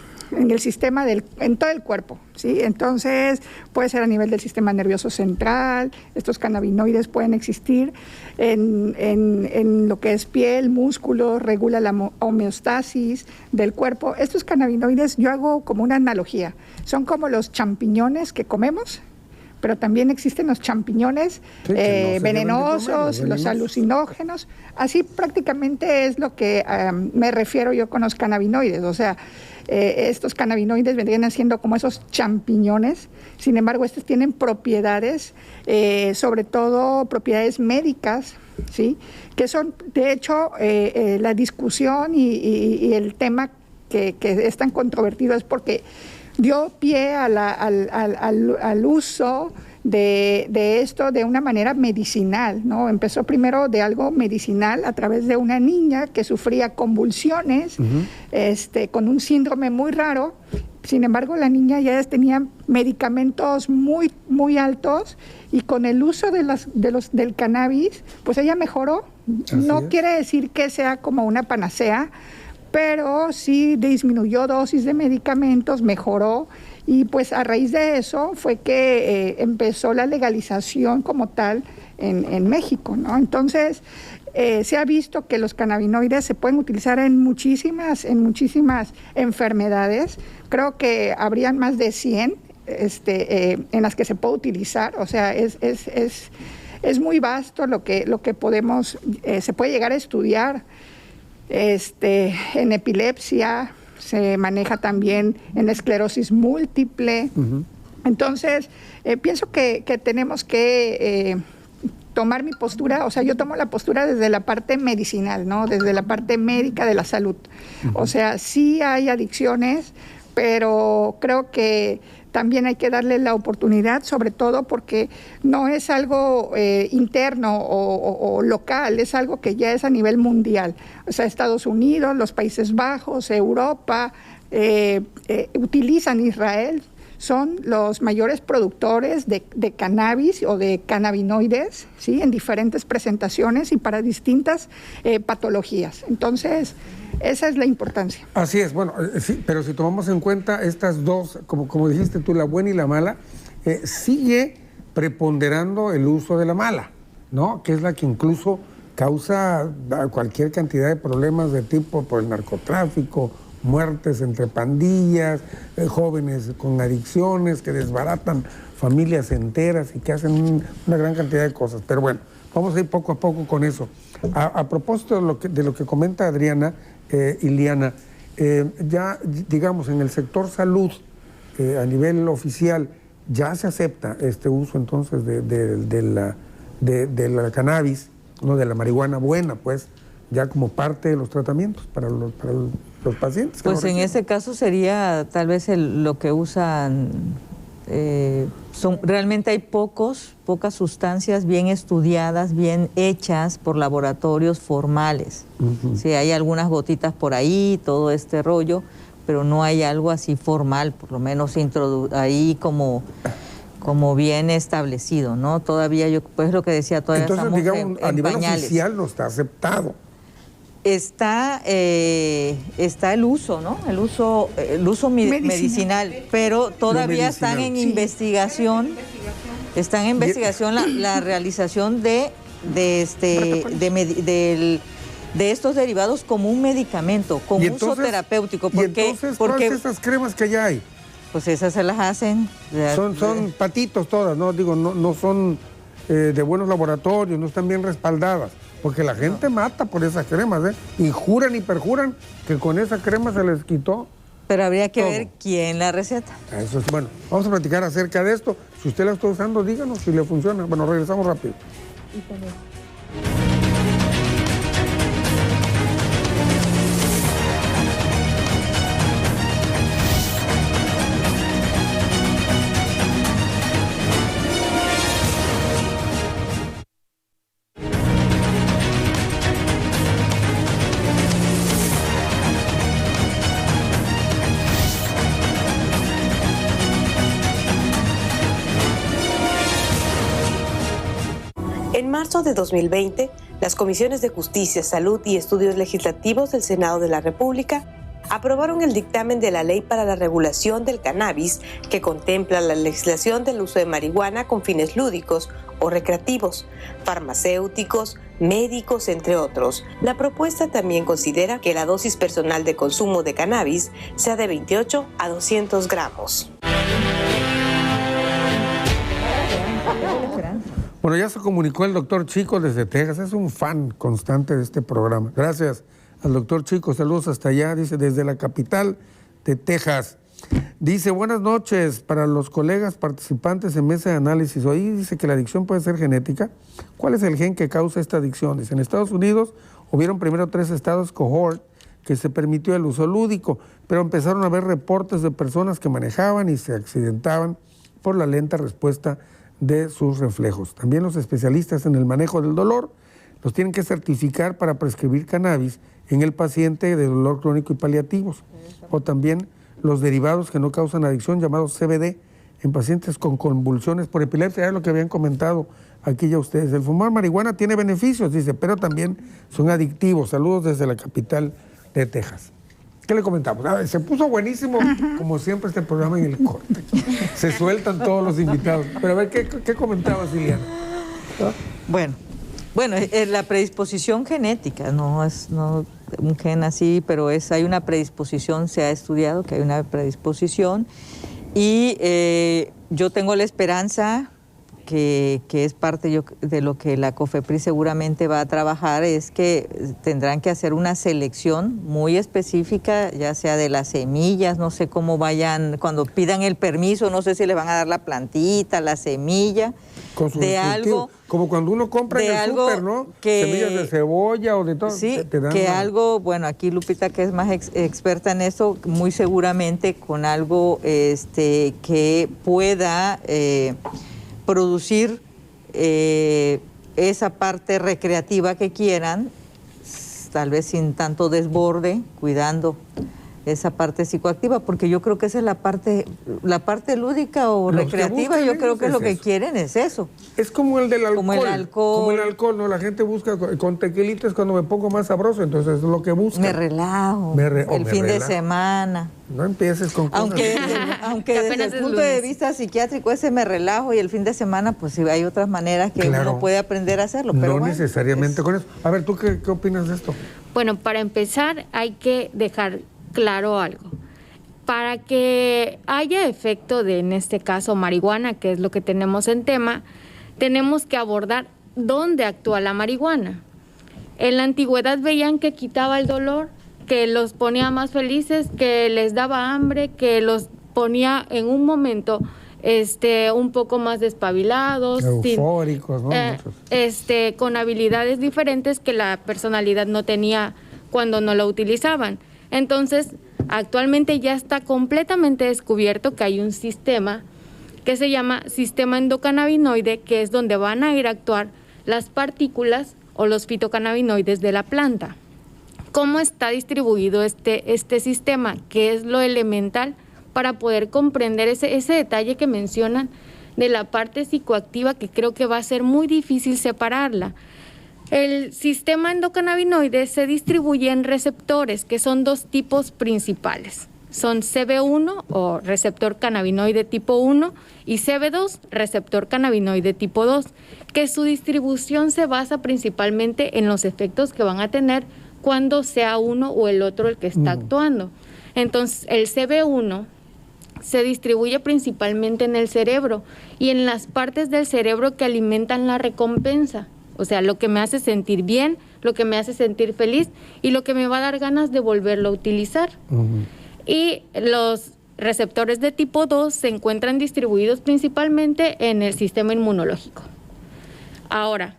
F: todo el cuerpo, ¿sí? Entonces, puede ser a nivel del sistema nervioso central. Estos cannabinoides pueden existir en lo que es piel, músculo, regula la homeostasis del cuerpo. Estos cannabinoides, yo hago como una analogía, son como los champiñones que comemos, pero también existen los champiñones venenosos, los alucinógenos. Así prácticamente es lo que me refiero yo con los cannabinoides. O sea, estos cannabinoides vendrían siendo como esos champiñones. Sin embargo, estos tienen propiedades, sobre todo propiedades médicas, ¿sí? Que son, de hecho, la discusión y el tema que es tan controvertido es porque dio pie al uso de esto de una manera medicinal, ¿no? Empezó primero de algo medicinal a través de una niña que sufría convulsiones, con un síndrome muy raro. Sin embargo, la niña ya tenía medicamentos muy, muy altos y con el uso del cannabis, pues ella mejoró. No quiere decir que sea como una panacea, pero sí disminuyó dosis de medicamentos, mejoró, y pues a raíz de eso fue que empezó la legalización como tal en México, ¿no? Entonces, se ha visto que los cannabinoides se pueden utilizar en muchísimas enfermedades. Creo que habrían más de 100 en las que se puede utilizar. O sea, es muy vasto lo que podemos, se puede llegar a estudiar. En epilepsia, se maneja también en esclerosis múltiple. Entonces, pienso que tenemos que tomar mi postura, o sea, yo tomo la postura desde la parte medicinal, ¿no? Desde la parte médica de la salud. O sea, sí hay adicciones, pero creo que también hay que darle la oportunidad, sobre todo porque no es algo interno o local, es algo que ya es a nivel mundial. O sea, Estados Unidos, los Países Bajos, Europa, utilizan Israel, son los mayores productores de cannabis o de cannabinoides, ¿sí? En diferentes presentaciones y para distintas patologías. Entonces, esa es la importancia.
A: Así es, bueno, sí, pero si tomamos en cuenta estas dos, como dijiste tú, la buena y la mala, sigue preponderando el uso de la mala, ¿no? Que es la que incluso causa cualquier cantidad de problemas de tipo por el narcotráfico, muertes entre pandillas, jóvenes con adicciones que desbaratan familias enteras y que hacen una gran cantidad de cosas. Pero bueno, vamos a ir poco a poco con eso. A propósito de lo que comenta Adriana, Iliana, ya digamos en el sector salud, a nivel oficial, ya se acepta este uso entonces de la cannabis, no de la marihuana buena, pues, ya como parte de los tratamientos para los pacientes.
E: Pues en ese caso sería tal vez lo que usan, realmente hay pocas sustancias bien estudiadas, bien hechas por laboratorios formales. Sí, hay algunas gotitas por ahí, todo este rollo, pero no hay algo así formal, por lo menos ahí como bien establecido, ¿no? Todavía pues lo que decía, todavía
A: entonces,
E: estamos
A: digamos,
E: en
A: a nivel
E: pañales.
A: oficial no está aceptado.
E: Está el uso, ¿no? El uso medicinal, pero todavía están en investigación. Están en investigación la realización de estos derivados como un medicamento, como uso terapéutico.
A: Porque todas esas cremas que ya hay,
E: pues esas se las hacen.
A: Son patitos todas, ¿no? Digo, no son de buenos laboratorios, no están bien respaldadas. porque la gente mata por esas cremas, ¿eh? Y juran y perjuran que con esa crema se les quitó.
E: Pero habría que
A: todo.
E: ver quién la receta.
A: Eso es bueno. Vamos a platicar acerca de esto. Si usted la está usando, díganos si le funciona. Bueno, regresamos rápido.
B: En marzo de 2020, las Comisiones de Justicia, Salud y Estudios Legislativos del Senado de la República aprobaron el dictamen de la Ley para la Regulación del Cannabis, que contempla la legislación del uso de marihuana con fines lúdicos o recreativos, farmacéuticos, médicos, entre otros. La propuesta también considera que la dosis personal de consumo de cannabis sea de 28 a 200 gramos.
A: Bueno, ya se comunicó el doctor Chico desde Texas, es un fan constante de este programa. Gracias al doctor Chico, saludos hasta allá, dice, desde la capital de Texas. Dice, buenas noches para los colegas participantes en mesa de análisis. Hoy dice que la adicción puede ser genética. ¿Cuál es el gen que causa esta adicción? Dice, en Estados Unidos hubieron primero 3 estados cohort que se permitió el uso lúdico, pero empezaron a haber reportes de personas que manejaban y se accidentaban por la lenta respuesta de sus reflejos. También los especialistas en el manejo del dolor los tienen que certificar para prescribir cannabis en el paciente de dolor crónico y paliativos, o también los derivados que no causan adicción llamados CBD en pacientes con convulsiones por epilepsia, es lo que habían comentado aquí ya ustedes. El fumar marihuana tiene beneficios, dice, pero también son adictivos. Saludos desde la capital de Texas. ¿Qué le comentamos? Se puso buenísimo, como siempre, este programa en el corte. Se sueltan todos los invitados. Pero a ver, ¿qué comentabas, Liliana?
E: Bueno, la predisposición genética, no es un gen así, pero hay una predisposición, se ha estudiado que hay una predisposición, y yo tengo la esperanza que es parte de lo que la COFEPRIS seguramente va a trabajar, es que tendrán que hacer una selección muy específica, ya sea de las semillas, no sé cómo vayan, cuando pidan el permiso, no sé si les van a dar la plantita, la semilla, de algo,
A: como cuando uno compra en el súper, ¿no? Semillas de cebolla o de todo.
E: Sí, que algo, bueno, aquí Lupita, que es más experta en eso, muy seguramente con algo que pueda producir esa parte recreativa que quieran, tal vez sin tanto desborde, cuidando esa parte psicoactiva, porque yo creo que esa es la parte lúdica o recreativa, yo creo que lo que quieren es eso.
A: Es como el del alcohol.
E: Como el alcohol.
A: Como el alcohol, ¿no? La gente busca, con tequilita es cuando me pongo más sabroso, entonces es lo que busca.
E: Me relajo, el fin de semana.
A: No empieces con cosas.
E: Aunque desde el punto de vista psiquiátrico ese me relajo, y el fin de semana pues sí, hay otras maneras que uno puede aprender a hacerlo. Pero
A: no necesariamente con eso. A ver, ¿tú qué opinas de esto?
C: Bueno, para empezar hay que dejar claro algo. Para que haya efecto de, en este caso, marihuana, que es lo que tenemos en tema, tenemos que abordar dónde actúa la marihuana. En la antigüedad veían que quitaba el dolor, que los ponía más felices, que les daba hambre, que los ponía en un momento un poco más despabilados,
A: eufóricos, ¿no?
C: Con habilidades diferentes que la personalidad no tenía cuando no lo utilizaban. Entonces, actualmente ya está completamente descubierto que hay un sistema que se llama sistema endocannabinoide, que es donde van a ir a actuar las partículas o los fitocannabinoides de la planta. ¿Cómo está distribuido este sistema? ¿Qué es lo elemental para poder comprender ese detalle que mencionan de la parte psicoactiva, que creo que va a ser muy difícil separarla? El sistema endocannabinoide se distribuye en receptores, que son 2 tipos principales. Son CB1 o receptor cannabinoide tipo 1 y CB2, receptor cannabinoide tipo 2, que su distribución se basa principalmente en los efectos que van a tener cuando sea uno o el otro el que está actuando. Entonces, el CB1 se distribuye principalmente en el cerebro y en las partes del cerebro que alimentan la recompensa. O sea, lo que me hace sentir bien, lo que me hace sentir feliz y lo que me va a dar ganas de volverlo a utilizar. Y los receptores de tipo 2 se encuentran distribuidos principalmente en el sistema inmunológico. Ahora,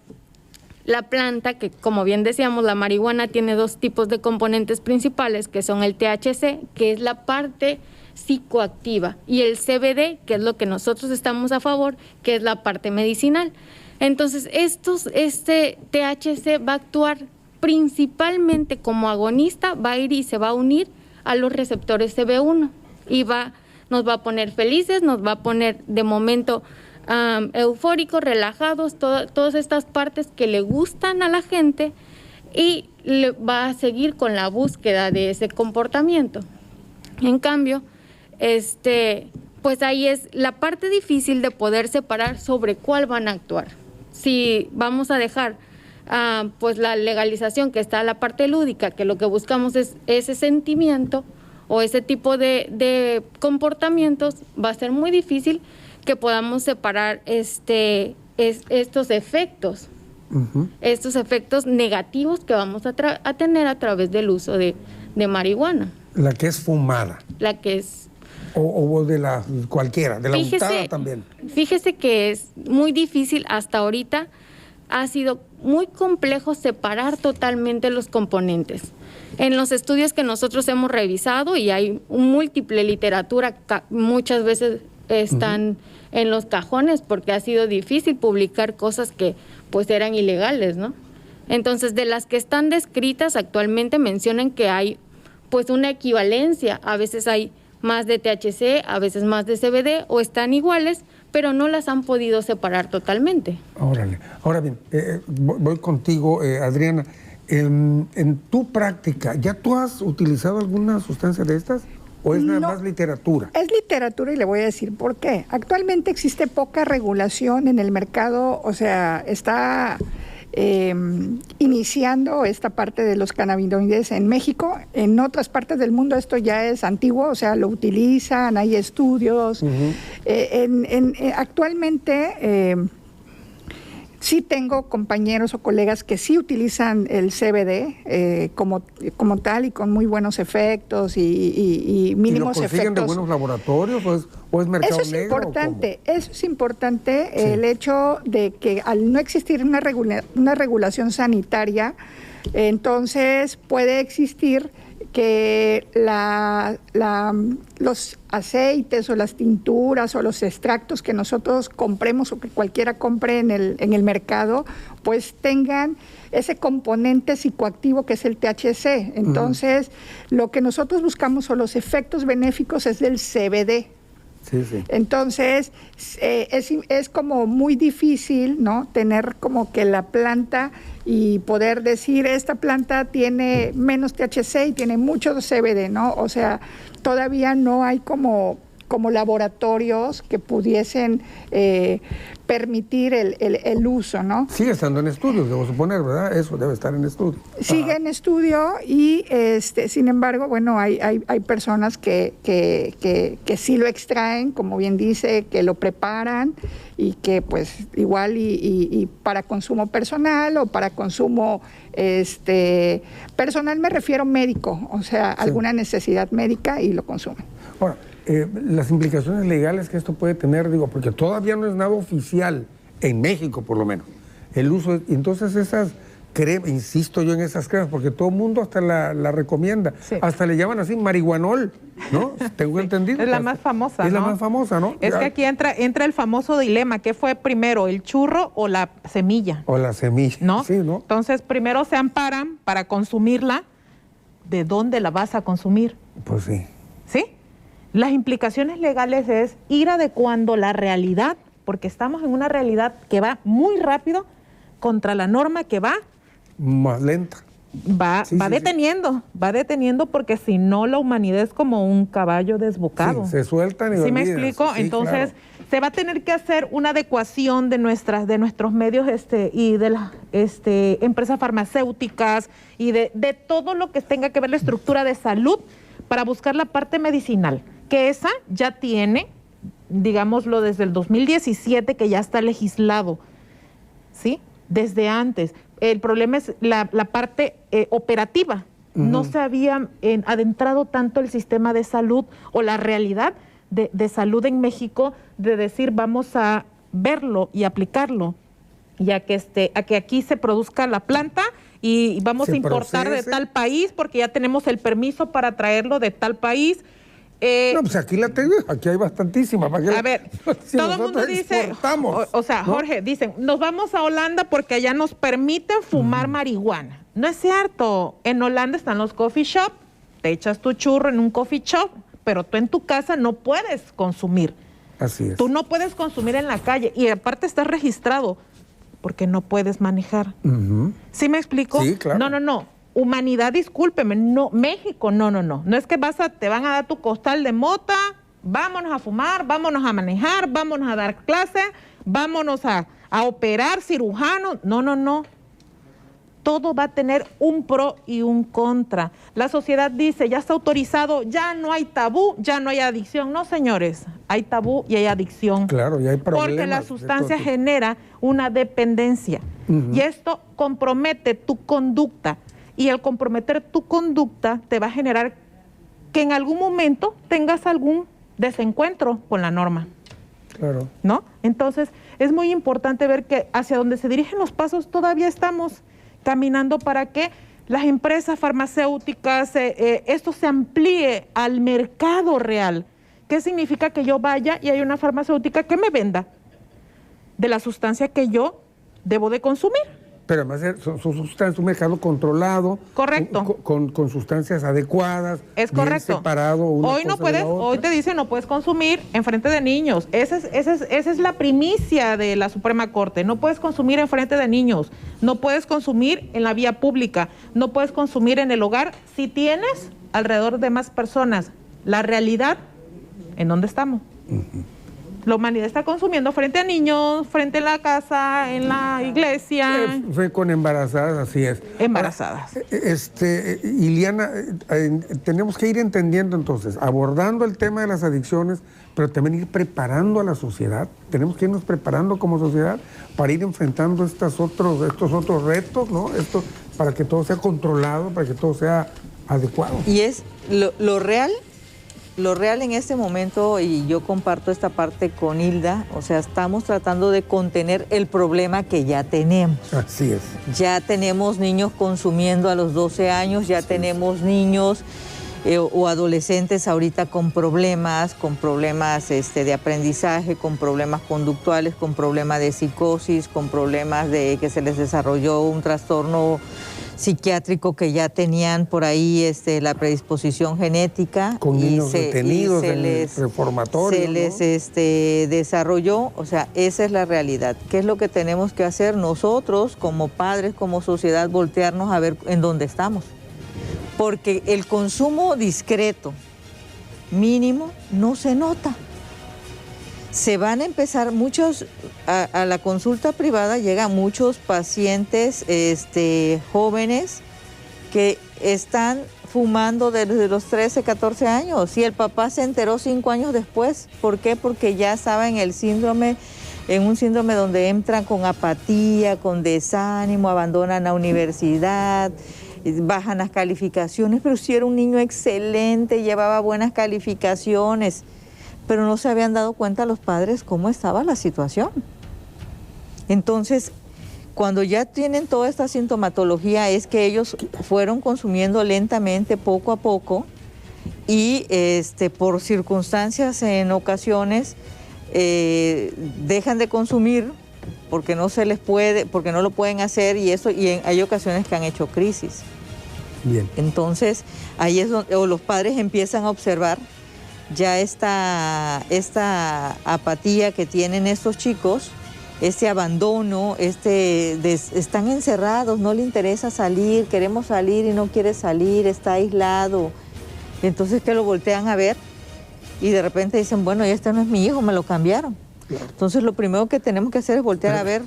C: la planta, que como bien decíamos, la marihuana tiene dos tipos de componentes principales, que son el THC, que es la parte psicoactiva, y el CBD, que es lo que nosotros estamos a favor, que es la parte medicinal. Entonces, este THC va a actuar principalmente como agonista, va a ir y se va a unir a los receptores CB1 y nos va a poner felices, nos va a poner de momento eufóricos, relajados, todas estas partes que le gustan a la gente, y le va a seguir con la búsqueda de ese comportamiento. En cambio, pues ahí es la parte difícil de poder separar sobre cuál van a actuar. Si vamos a dejar pues la legalización, que está la parte lúdica, que lo que buscamos es ese sentimiento o ese tipo de comportamientos, va a ser muy difícil que podamos separar estos efectos, estos efectos negativos que vamos a tener a través del uso de marihuana.
A: La que es fumada.
C: La que es...
A: O de la cualquiera, de la untada también.
C: Fíjese que es muy difícil hasta ahorita, ha sido muy complejo separar totalmente los componentes. En los estudios que nosotros hemos revisado, y hay múltiple literatura, muchas veces están en los cajones porque ha sido difícil publicar cosas que pues eran ilegales, ¿no? Entonces, de las que están descritas actualmente mencionan que hay pues una equivalencia, a veces hay más de THC, a veces más de CBD, o están iguales, pero no las han podido separar totalmente.
A: Órale. Ahora bien, voy contigo, Adriana. En tu práctica, ¿ya tú has utilizado alguna sustancia de estas? ¿O es nada más literatura?
F: Es literatura, y le voy a decir por qué. Actualmente existe poca regulación en el mercado, o sea, está iniciando esta parte de los cannabinoides en México. En otras partes del mundo esto ya es antiguo, o sea, lo utilizan, hay estudios. Actualmente sí tengo compañeros o colegas que sí utilizan el CBD como tal, y con muy buenos efectos y mínimos efectos.
A: ¿Y lo consiguen de buenos laboratorios o es mercado negro?
F: Eso es importante, el hecho de que al no existir una regulación sanitaria, entonces puede existir que los aceites o las tinturas o los extractos que nosotros compremos o que cualquiera compre en el mercado, pues tengan ese componente psicoactivo que es el THC. Entonces, lo que nosotros buscamos o los efectos benéficos es del CBD.
A: Sí, sí.
F: Entonces, es como muy difícil, ¿no?, tener como que la planta y poder decir, esta planta tiene menos THC y tiene mucho CBD, ¿no? O sea, todavía no hay como laboratorios que pudiesen permitir el uso, ¿no?
A: Sigue estando en estudios, debo suponer, ¿verdad? Eso debe estar en estudio.
F: Sigue en estudio y, sin embargo, bueno, hay personas que sí lo extraen, como bien dice, que lo preparan y que, pues, igual y para consumo personal o para consumo personal, me refiero médico, o sea, alguna necesidad médica, y lo consumen.
A: Ahora, las implicaciones legales que esto puede tener, digo, porque todavía no es nada oficial, en México por lo menos, el uso, entonces esas cremas, insisto yo en esas cremas, porque todo el mundo hasta la recomienda, hasta le llaman así marihuanol, ¿no? Tengo entendido.
D: Es la más famosa,
A: Es
D: ¿no?
A: la más famosa, ¿no?
D: Es que aquí entra el famoso dilema, ¿qué fue primero, el churro o la semilla?
A: O la semilla,
D: ¿no?
A: Sí, ¿no?
D: Entonces, primero se amparan para consumirla. ¿De dónde la vas a consumir?
A: Pues sí.
D: ¿Sí? Las implicaciones legales es ir adecuando la realidad, porque estamos en una realidad que va muy rápido contra la norma que va
A: más lenta.
D: Va deteniendo, porque si no la humanidad es como un caballo desbocado.
A: Sí, se sueltan y
D: ¿Sí me
A: olvidan.
D: explico?
A: Sí,
D: entonces,
A: claro.
D: se va a tener que hacer una adecuación de nuestros medios y de las empresas farmacéuticas y de todo lo que tenga que ver la estructura de salud para buscar la parte medicinal, que esa ya tiene, digámoslo, desde el 2017, que ya está legislado, ¿sí? desde antes. El problema es la parte operativa. No se había adentrado tanto el sistema de salud o la realidad de salud en México, de decir vamos a verlo y aplicarlo, ya que a que aquí se produzca la planta y vamos a importar de tal país porque ya tenemos el permiso para traerlo de tal país.
A: No, pues aquí la tengo, aquí hay bastantísima.
D: A ver,
A: si
D: todo el mundo dice, o sea, ¿no? Jorge, dicen, nos vamos a Holanda porque allá nos permiten fumar marihuana. No es cierto. En Holanda están los coffee shop, te echas tu churro en un coffee shop, pero tú en tu casa no puedes consumir.
A: Así es.
D: Tú no puedes consumir en la calle y aparte estás registrado porque no puedes manejar. ¿Sí me explico?
A: Sí, claro.
D: No. Humanidad, discúlpeme, no, México, no. No es que te van a dar tu costal de mota, vámonos a fumar, vámonos a manejar, vámonos a dar clase, vámonos a operar cirujanos. No. Todo va a tener un pro y un contra. La sociedad dice, ya está autorizado, ya no hay tabú, ya no hay adicción. No, señores, hay tabú y hay adicción.
A: Claro, y hay problemas.
D: Porque la sustancia genera una dependencia. Y esto compromete tu conducta. Y el comprometer tu conducta te va a generar que en algún momento tengas algún desencuentro con la norma.
A: Claro.
D: ¿No? Entonces, es muy importante ver que hacia donde se dirigen los pasos todavía estamos caminando para que las empresas farmacéuticas, esto se amplíe al mercado real. ¿Qué significa que yo vaya y hay una farmacéutica que me venda de la sustancia que yo debo de consumir?
A: Pero además son sustancias, un mercado controlado.
D: Correcto.
A: Con sustancias adecuadas.
D: Es correcto.
A: Separado
D: Hoy no puedes, hoy te dicen no puedes consumir en frente de niños. Esa es la primicia de la Suprema Corte. No puedes consumir en frente de niños. No puedes consumir en la vía pública. No puedes consumir en el hogar. Si tienes alrededor de más personas, la realidad, ¿en dónde estamos? La humanidad está consumiendo frente a niños, frente a la casa, en la iglesia.
A: Fue con embarazadas, así es.
D: Embarazadas.
A: Iliana, tenemos que ir entendiendo entonces, abordando el tema de las adicciones, pero también ir preparando a la sociedad. Tenemos que irnos preparando como sociedad para ir enfrentando estos otros retos, ¿no? Para que todo sea controlado, para que todo sea adecuado.
E: Y es lo real en este momento, y yo comparto esta parte con Hilda, o sea, estamos tratando de contener el problema que ya tenemos.
A: Así es.
E: Ya tenemos niños consumiendo a los 12 años, ya tenemos niños o adolescentes ahorita con problemas de aprendizaje, con problemas conductuales, con problemas de psicosis, con problemas de que se les desarrolló un trastorno psiquiátrico que ya tenían por ahí la predisposición genética.
A: Con niños detenidos en el reformatorio.
E: Se les desarrolló, o sea, esa es la realidad. ¿Qué es lo que tenemos que hacer nosotros como padres, como sociedad, voltearnos a ver en dónde estamos? Porque el consumo discreto, mínimo, no se nota. Se van a empezar muchos, a la consulta privada llegan muchos pacientes jóvenes que están fumando desde los 13, 14 años y el papá se enteró 5 años después. ¿Por qué? Porque ya estaba en un síndrome donde entran con apatía, con desánimo, abandonan la universidad, bajan las calificaciones, pero si era un niño excelente, llevaba buenas calificaciones, pero no se habían dado cuenta los padres cómo estaba la situación. Entonces, cuando ya tienen toda esta sintomatología, es que ellos fueron consumiendo lentamente, poco a poco, y por circunstancias en ocasiones dejan de consumir porque no se les puede, porque no lo pueden hacer, y hay ocasiones que han hecho crisis.
A: Bien.
E: Entonces, ahí es donde los padres empiezan a observar ya esta apatía que tienen estos chicos, este abandono, están encerrados, no le interesa salir, queremos salir y no quiere salir, está aislado. Entonces que lo voltean a ver y de repente dicen, bueno, este no es mi hijo, me lo cambiaron. Claro. Entonces lo primero que tenemos que hacer es voltear a ver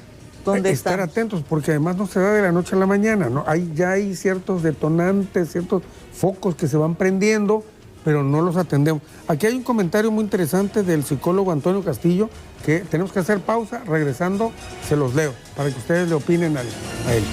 E: dónde está.
A: Estar atentos, porque además no se da de la noche a la mañana, ¿no? Ya hay ciertos detonantes, ciertos focos que se van prendiendo, pero no los atendemos. Aquí hay un comentario muy interesante del psicólogo Antonio Castillo, que tenemos que hacer pausa, regresando se los leo, para que ustedes le opinen a él.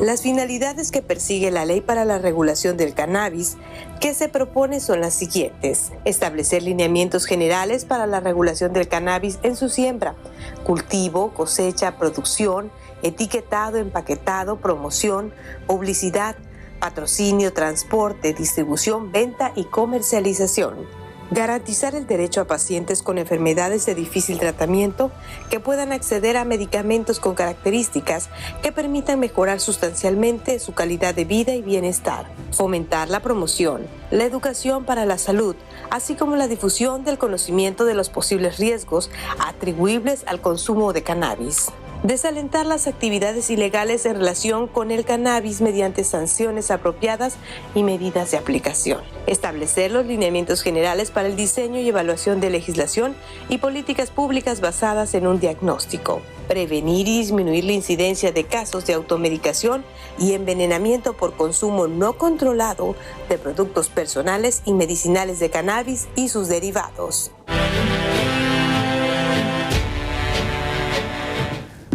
B: Las finalidades que persigue la Ley para la Regulación del Cannabis que se propone son las siguientes: establecer lineamientos generales para la regulación del cannabis en su siembra, cultivo, cosecha, producción, etiquetado, empaquetado, promoción, publicidad, patrocinio, transporte, distribución, venta y comercialización. Garantizar el derecho a pacientes con enfermedades de difícil tratamiento que puedan acceder a medicamentos con características que permitan mejorar sustancialmente su calidad de vida y bienestar. Fomentar la promoción, la educación para la salud, así como la difusión del conocimiento de los posibles riesgos atribuibles al consumo de cannabis. Desalentar las actividades ilegales en relación con el cannabis mediante sanciones apropiadas y medidas de aplicación. Establecer los lineamientos generales para el diseño y evaluación de legislación y políticas públicas basadas en un diagnóstico. Prevenir y disminuir la incidencia de casos de automedicación y envenenamiento por consumo no controlado de productos personales y medicinales de cannabis y sus derivados.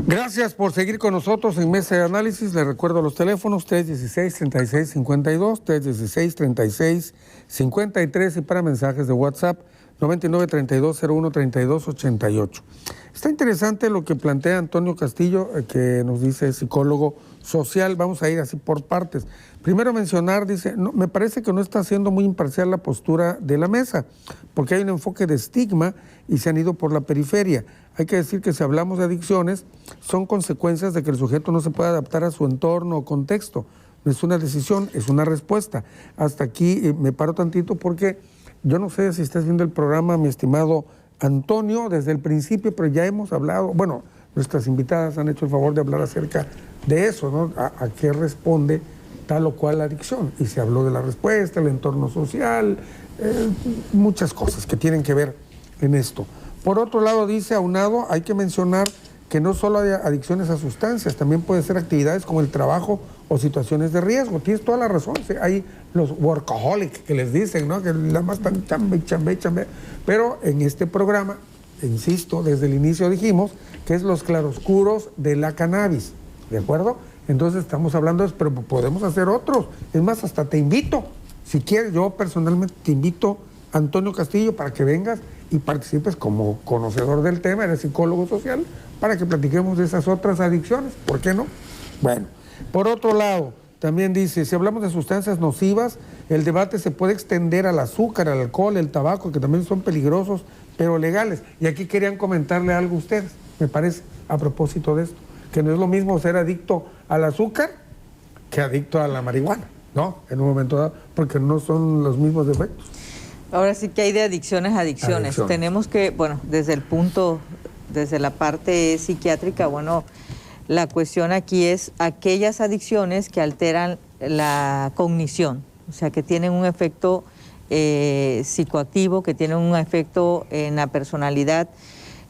A: Gracias por seguir con nosotros en Mesa de Análisis. Les recuerdo los teléfonos 316-3652, 316-3653 y para mensajes de WhatsApp 9932013288. Está interesante lo que plantea Antonio Castillo, que nos dice psicólogo social. Vamos a ir así por partes. Primero mencionar, dice, no, me parece que no está siendo muy imparcial la postura de la mesa, porque hay un enfoque de estigma y se han ido por la periferia. Hay que decir que si hablamos de adicciones, son consecuencias de que el sujeto no se puede adaptar a su entorno o contexto. No es una decisión, es una respuesta. Hasta aquí me paro tantito porque yo no sé si estás viendo el programa, mi estimado Antonio, desde el principio, pero ya hemos hablado, bueno, nuestras invitadas han hecho el favor de hablar acerca de eso, ¿no? A qué responde tal o cual adicción. Y se habló de la respuesta, el entorno social, muchas cosas que tienen que ver en esto. Por otro lado, dice, aunado, hay que mencionar que no solo hay adicciones a sustancias, también pueden ser actividades como el trabajo o situaciones de riesgo. Tienes toda la razón. Hay los workaholics que les dicen, ¿no? Que nada más están chambe. Pero en este programa, insisto, desde el inicio dijimos que es los claroscuros de la cannabis, ¿de acuerdo? Entonces estamos hablando de eso, pero podemos hacer otros. Es más, hasta te invito, si quieres, yo personalmente te invito, Antonio Castillo, para que vengas y participes como conocedor del tema, eres psicólogo social, para que platiquemos de esas otras adicciones. ¿Por qué no? Bueno, por otro lado, también dice, si hablamos de sustancias nocivas, el debate se puede extender al azúcar, al alcohol, el tabaco, que también son peligrosos, pero legales. Y aquí querían comentarle algo a ustedes, me parece, a propósito de esto, que no es lo mismo ser adicto al azúcar que adicto a la marihuana, ¿no? En un momento dado, porque no son los mismos efectos.
E: Ahora sí que hay de adicciones a adicciones. Tenemos que, bueno, desde la parte psiquiátrica, bueno, la cuestión aquí es aquellas adicciones que alteran la cognición, o sea, que tienen un efecto psicoactivo, que tienen un efecto en la personalidad.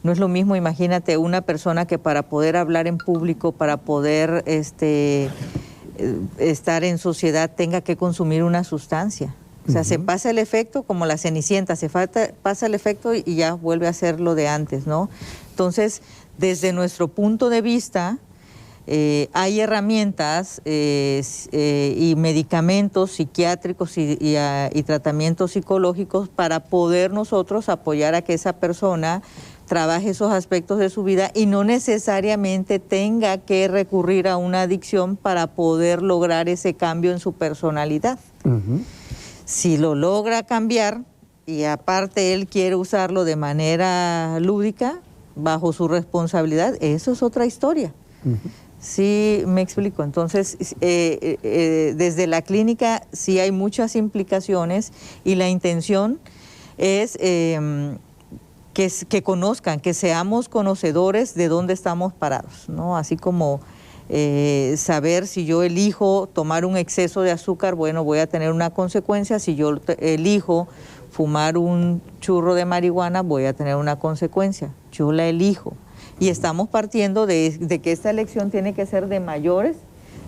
E: No es lo mismo, imagínate, una persona que para poder hablar en público, para poder estar en sociedad, tenga que consumir una sustancia. O sea, se pasa el efecto como la Cenicienta, pasa el efecto y ya vuelve a ser lo de antes, ¿no? Entonces, desde nuestro punto de vista, hay herramientas y medicamentos psiquiátricos y tratamientos psicológicos para poder nosotros apoyar a que esa persona trabaje esos aspectos de su vida y no necesariamente tenga que recurrir a una adicción para poder lograr ese cambio en su personalidad. Si lo logra cambiar y aparte él quiere usarlo de manera lúdica, bajo su responsabilidad, eso es otra historia. Sí, me explico. Entonces, desde la clínica sí hay muchas implicaciones y la intención es que conozcan, que seamos conocedores de dónde estamos parados, ¿no? Así como saber si yo elijo tomar un exceso de azúcar, bueno, voy a tener una consecuencia. Si yo elijo fumar un churro de marihuana, voy a tener una consecuencia. Yo la elijo. Y estamos partiendo de que esta elección tiene que ser de mayores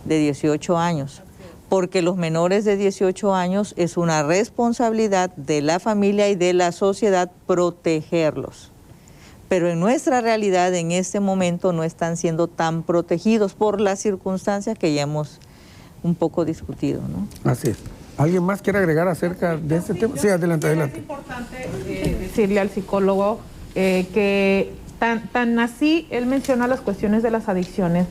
E: de 18 años, porque los menores de 18 años es una responsabilidad de la familia y de la sociedad protegerlos. Pero en nuestra realidad, en este momento, no están siendo tan protegidos por las circunstancias que ya hemos un poco discutido, ¿no?
A: Así es. ¿Alguien más quiere agregar acerca de este tema? Sí, adelante, adelante.
D: Es importante decirle al psicólogo que tan así, él menciona las cuestiones de las adicciones,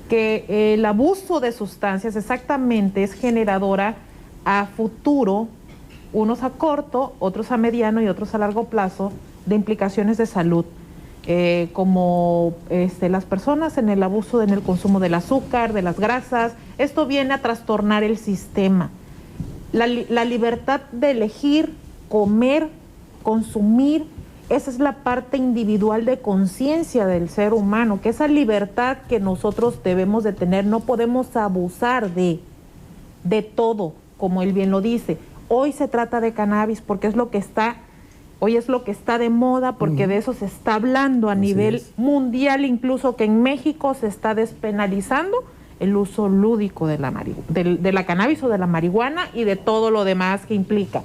D: que el abuso de sustancias exactamente es generadora a futuro, unos a corto, otros a mediano y otros a largo plazo, de implicaciones de salud, como las personas en el abuso, en el consumo del azúcar, de las grasas. Esto viene a trastornar el sistema. La libertad de elegir, comer, consumir, esa es la parte individual de conciencia del ser humano, que esa libertad que nosotros debemos de tener, no podemos abusar de todo, como él bien lo dice. Hoy se trata de cannabis porque hoy es lo que está de moda, porque de eso se está hablando a nivel mundial, incluso que en México se está despenalizando el uso lúdico de la cannabis o de la marihuana y de todo lo demás que implica.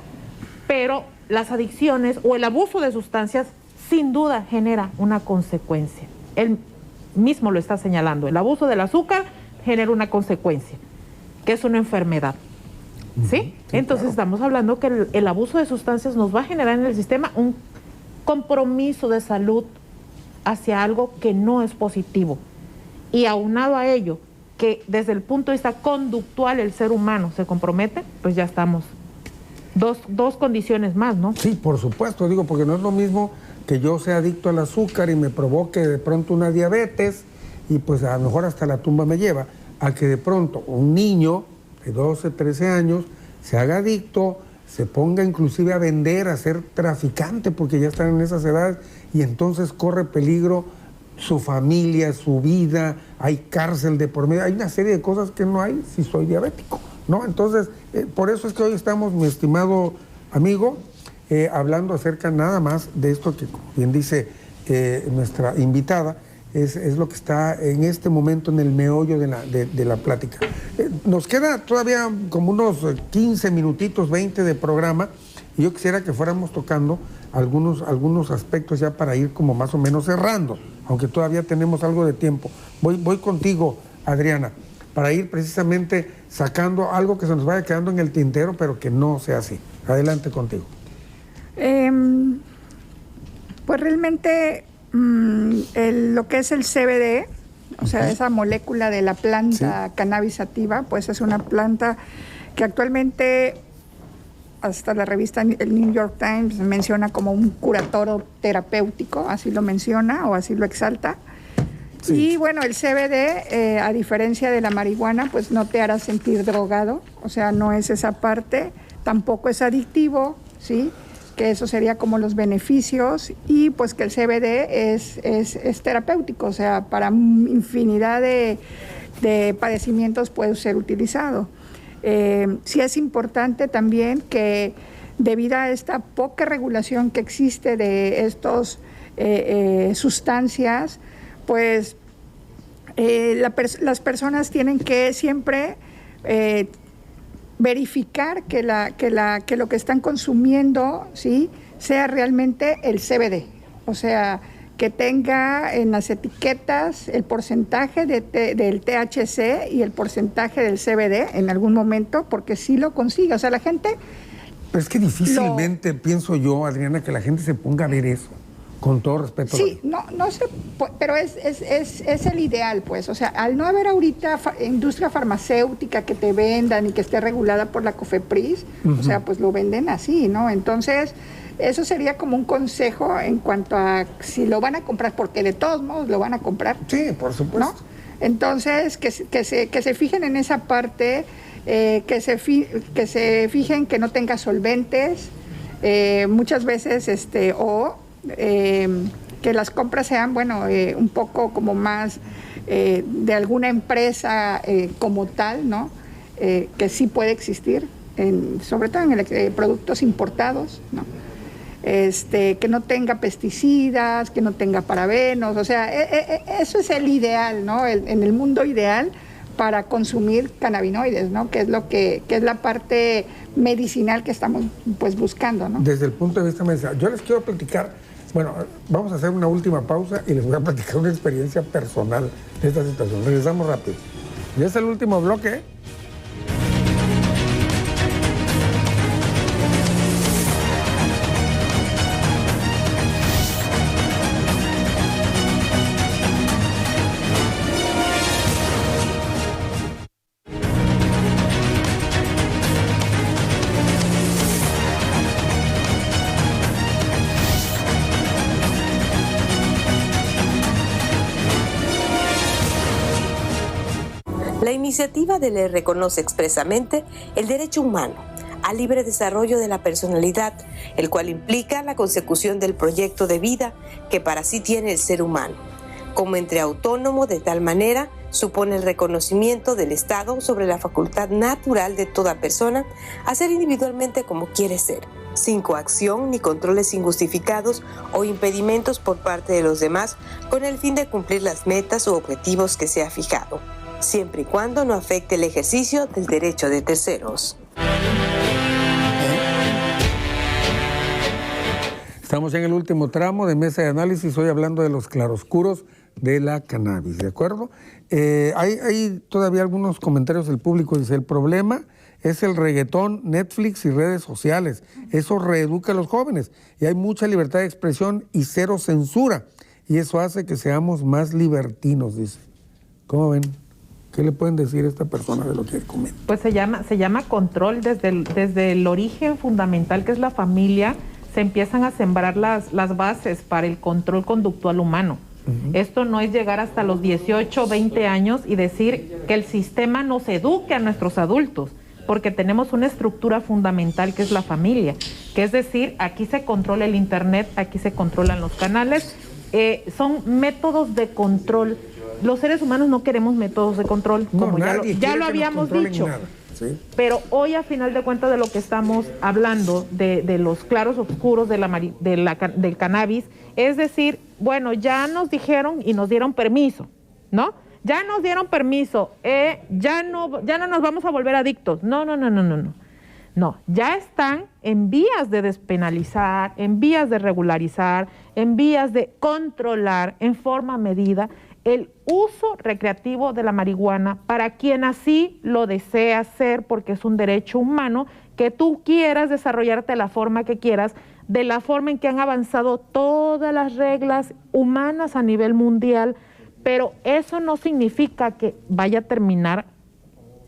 D: Pero las adicciones o el abuso de sustancias sin duda genera una consecuencia. Él mismo lo está señalando. El abuso del azúcar genera una consecuencia, que es una enfermedad. ¿Sí? Entonces estamos hablando que el abuso de sustancias nos va a generar en el sistema un compromiso de salud hacia algo que no es positivo. Y aunado a ello, que desde el punto de vista conductual el ser humano se compromete, pues ya estamos. Dos condiciones más, ¿no?
A: Sí, por supuesto, digo, porque no es lo mismo que yo sea adicto al azúcar y me provoque de pronto una diabetes y pues a lo mejor hasta la tumba me lleva, a que de pronto un niño de 12, 13 años se haga adicto, se ponga inclusive a vender, a ser traficante, porque ya están en esas edades y entonces corre peligro su familia, su vida, hay cárcel de por medio, hay una serie de cosas que no hay si soy diabético, ¿no? Entonces, por eso es que hoy estamos, mi estimado amigo, hablando acerca nada más de esto que, como bien dice nuestra invitada, es lo que está en este momento en el meollo de la plática. Nos queda todavía como unos 15 minutitos, 20 de programa, y yo quisiera que fuéramos tocando algunos aspectos ya para ir como más o menos cerrando, aunque todavía tenemos algo de tiempo. Voy contigo, Adriana, para ir precisamente sacando algo que se nos vaya quedando en el tintero, pero que no sea así. Adelante contigo.
F: Pues realmente lo que es el CBD, o sea, esa molécula de la planta cannabis sativa, pues es una planta que actualmente hasta la revista el New York Times menciona como un curatorio terapéutico, así lo menciona o así lo exalta. Sí. Y bueno, el CBD, a diferencia de la marihuana, pues no te hará sentir drogado, o sea, no es esa parte, tampoco es adictivo, ¿sí? Que eso sería como los beneficios, y pues que el CBD es terapéutico, o sea, para infinidad de padecimientos puede ser utilizado. Sí es importante también que debido a esta poca regulación que existe de estas sustancias, pues las personas tienen que siempre verificar que lo que están consumiendo, ¿sí?, sea realmente el CBD, o sea, que tenga en las etiquetas el porcentaje del THC y el porcentaje del CBD en algún momento, porque sí lo consigue, o sea, la gente...
A: Pero es que difícilmente, pienso yo, Adriana, que la gente se ponga a ver eso. Con todo respeto.
F: Sí, no sé, pero es el ideal, pues. O sea, al no haber ahorita industria farmacéutica que te vendan y que esté regulada por la COFEPRIS, o sea, pues lo venden así, ¿no? Entonces, eso sería como un consejo en cuanto a si lo van a comprar, porque de todos modos lo van a comprar.
A: Sí, por supuesto.
F: ¿No? Entonces, que se fijen en esa parte, que se fijen que no tenga solventes, Muchas veces, que las compras sean, un poco como más de alguna empresa como tal, ¿no? Que sí puede existir, sobre todo en productos importados, ¿no? Que no tenga pesticidas, que no tenga parabenos, o sea, eso es el ideal, ¿no? En el mundo ideal para consumir cannabinoides, ¿no? Que es la parte medicinal que estamos pues buscando, ¿no?
A: Desde el punto de vista medicinal, yo les quiero platicar, vamos a hacer una última pausa y les voy a platicar una experiencia personal de esta situación. Regresamos rápido. Y es el último bloque.
B: La iniciativa de ley reconoce expresamente el derecho humano al libre desarrollo de la personalidad, el cual implica la consecución del proyecto de vida que para sí tiene el ser humano, como ente autónomo de tal manera supone el reconocimiento del Estado sobre la facultad natural de toda persona a ser individualmente como quiere ser, sin coacción ni controles injustificados o impedimentos por parte de los demás con el fin de cumplir las metas u objetivos que se ha fijado, siempre y cuando no afecte el ejercicio del derecho de terceros.
A: Estamos en el último tramo de mesa de análisis, hoy hablando de los claroscuros de la cannabis, ¿de acuerdo? Hay todavía algunos comentarios del público, dice, el problema es el reggaetón, Netflix y redes sociales, eso reeduca a los jóvenes y hay mucha libertad de expresión y cero censura y eso hace que seamos más libertinos, dice. ¿Cómo ven? ¿Qué le pueden decir a esta persona de lo que comenta?
D: Pues se llama control desde el origen fundamental que es la familia, se empiezan a sembrar las bases para el control conductual humano. Esto no es llegar hasta los 18, 20 años y decir que el sistema nos eduque a nuestros adultos, porque tenemos una estructura fundamental que es la familia, que es decir, aquí se controla el internet, aquí se controlan los canales, son métodos de control. Los seres humanos no queremos métodos de control, como ya lo habíamos dicho. Sí. Pero hoy, a final de cuentas, de lo que estamos hablando, de los claros oscuros del cannabis, es decir, bueno, ya nos dijeron y nos dieron permiso, ¿no? Ya nos dieron permiso, ya no nos vamos a volver adictos. No. No, ya están en vías de despenalizar, en vías de regularizar, en vías de controlar en forma medida el uso recreativo de la marihuana para quien así lo desea hacer, porque es un derecho humano que tú quieras desarrollarte de la forma que quieras, de la forma en que han avanzado todas las reglas humanas a nivel mundial, pero eso no significa que vaya a terminar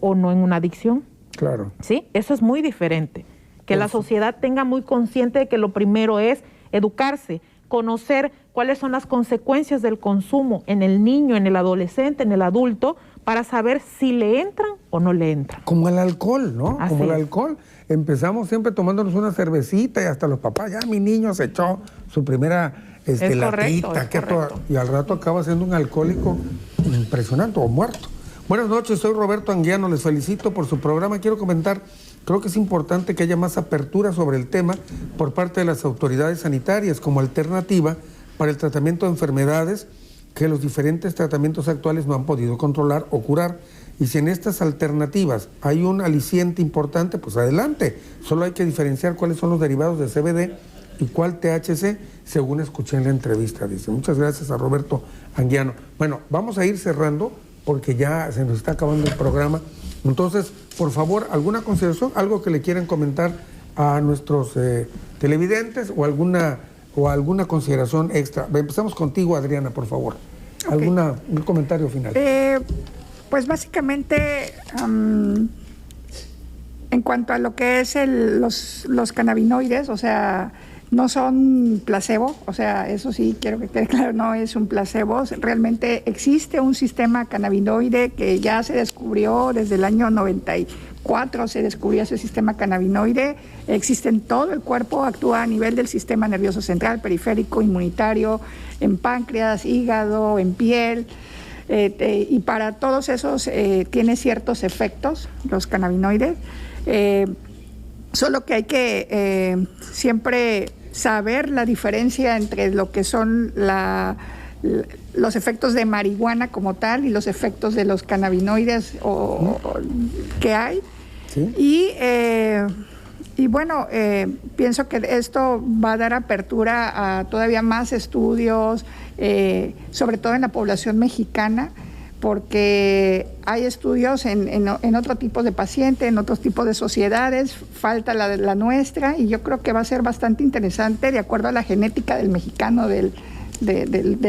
D: o no en una adicción.
A: Claro.
D: ¿Sí? Eso es muy diferente. Que la sociedad tenga muy consciente de que lo primero es educarse, conocer cuáles son las consecuencias del consumo en el niño, en el adolescente, en el adulto, para saber si le entran o no le entran.
A: Como el alcohol, ¿no?
D: Así
A: Como el
D: es.
A: alcohol. Empezamos siempre tomándonos una cervecita y hasta los papás, ya mi niño se echó su primera latita, y al rato acaba siendo un alcohólico impresionante o muerto. Buenas noches, soy Roberto Anguiano, les felicito por su programa. Quiero comentar, creo que es importante que haya más apertura sobre el tema por parte de las autoridades sanitarias como alternativa para el tratamiento de enfermedades que los diferentes tratamientos actuales no han podido controlar o curar. Y si en estas alternativas hay un aliciente importante, pues adelante. Solo hay que diferenciar cuáles son los derivados de CBD y cuál THC, según escuché en la entrevista, dice. Muchas gracias a Roberto Anguiano. Bueno, vamos a ir cerrando porque ya se nos está acabando el programa. Entonces, por favor, ¿alguna consideración? ¿Algo que le quieran comentar a nuestros televidentes o alguna consideración extra? Empezamos contigo, Adriana, por favor.
F: Okay.
A: Un comentario final.
F: Pues básicamente, en cuanto a lo que es los cannabinoides, o sea, no son placebo, o sea, eso sí quiero que quede claro, no es un placebo, realmente existe un sistema cannabinoide que ya se descubrió desde el año 90 y 2004 se descubrió ese sistema cannabinoide, existe en todo el cuerpo, actúa a nivel del sistema nervioso central, periférico, inmunitario, en páncreas, hígado, en piel, y para todos esos tiene ciertos efectos, los cannabinoides, solo que hay que siempre saber la diferencia entre lo que son los efectos de marihuana como tal y los efectos de los cannabinoides que hay. ¿Sí? Y bueno, pienso que esto va a dar apertura a todavía más estudios, sobre todo en la población mexicana, porque hay estudios en otro tipo de pacientes, en otros tipos de sociedades, falta la nuestra, y yo creo que va a ser bastante interesante de acuerdo a la genética del mexicano, de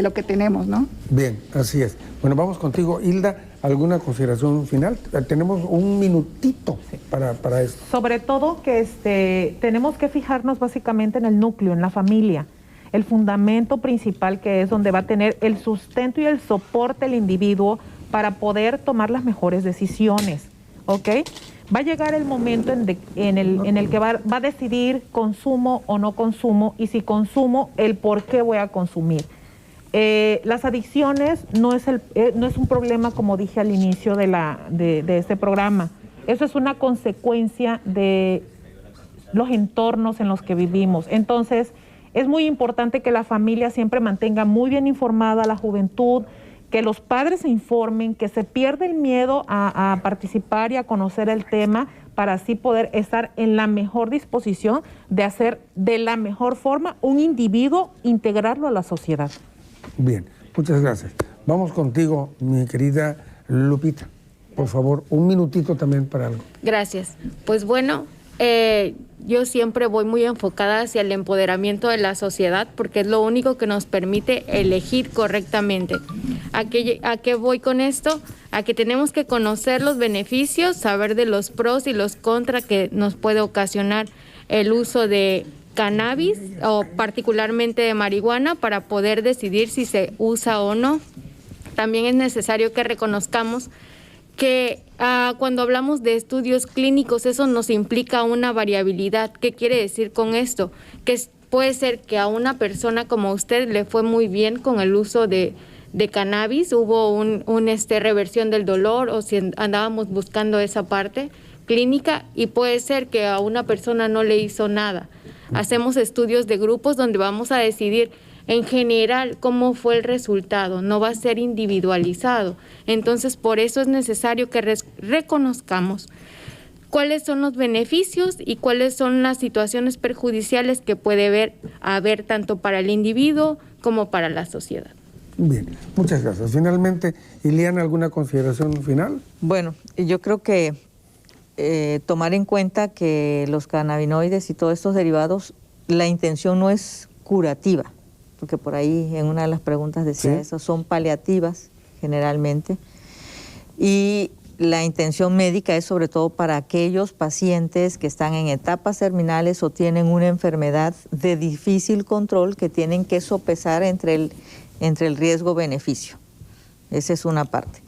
F: lo que tenemos, ¿no?
A: Bien, así es. Bueno, vamos contigo, Hilda. ¿Alguna consideración final? Tenemos un minutito para esto.
D: Sobre todo que tenemos que fijarnos básicamente en el núcleo, en la familia, el fundamento principal, que es donde va a tener el sustento y el soporte el individuo para poder tomar las mejores decisiones, ¿ok? Va a llegar el momento en el que va a decidir consumo o no consumo, y si consumo, el por qué voy a consumir. Las adicciones no es un problema, como dije al inicio de este programa. Eso es una consecuencia de los entornos en los que vivimos. Entonces, es muy importante que la familia siempre mantenga muy bien informada a la juventud, que los padres se informen, que se pierda el miedo a participar y a conocer el tema, para así poder estar en la mejor disposición de hacer de la mejor forma un individuo, integrarlo a la sociedad.
A: Bien, muchas gracias. Vamos contigo, mi querida Lupita. Por favor, un minutito también para algo.
C: Gracias. Pues bueno, yo siempre voy muy enfocada hacia el empoderamiento de la sociedad, porque es lo único que nos permite elegir correctamente. ¿A qué voy con esto? A que tenemos que conocer los beneficios, saber de los pros y los contras que nos puede ocasionar el uso de cannabis o particularmente de marihuana, para poder decidir si se usa o no. También es necesario que reconozcamos que cuando hablamos de estudios clínicos, eso nos implica una variabilidad. ¿Qué quiere decir con esto? Que puede ser que a una persona como usted le fue muy bien con el uso de cannabis, hubo una reversión del dolor, o si andábamos buscando esa parte clínica, y puede ser que a una persona no le hizo nada. Hacemos estudios de grupos donde vamos a decidir en general cómo fue el resultado, no va a ser individualizado. Entonces, por eso es necesario que reconozcamos cuáles son los beneficios y cuáles son las situaciones perjudiciales que puede haber tanto para el individuo como para la sociedad.
A: Bien, muchas gracias. Finalmente, Iliana, ¿alguna consideración final?
E: Bueno, yo creo que tomar en cuenta que los cannabinoides y todos estos derivados, la intención no es curativa, porque por ahí en una de las preguntas decía eso, son paliativas generalmente, y la intención médica es sobre todo para aquellos pacientes que están en etapas terminales o tienen una enfermedad de difícil control, que tienen que sopesar entre el riesgo-beneficio. Esa es una parte.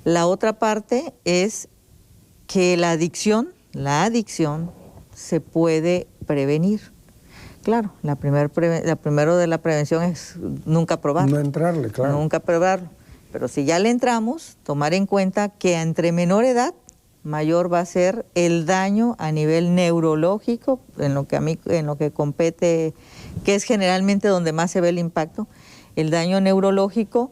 E: La otra parte es que la adicción se puede prevenir. Claro, la primero de la prevención es nunca probarlo.
A: No entrarle, claro.
E: Nunca probarlo. Pero si ya le entramos, tomar en cuenta que entre menor edad, mayor va a ser el daño a nivel neurológico, en lo que compete, que es generalmente donde más se ve el impacto, el daño neurológico,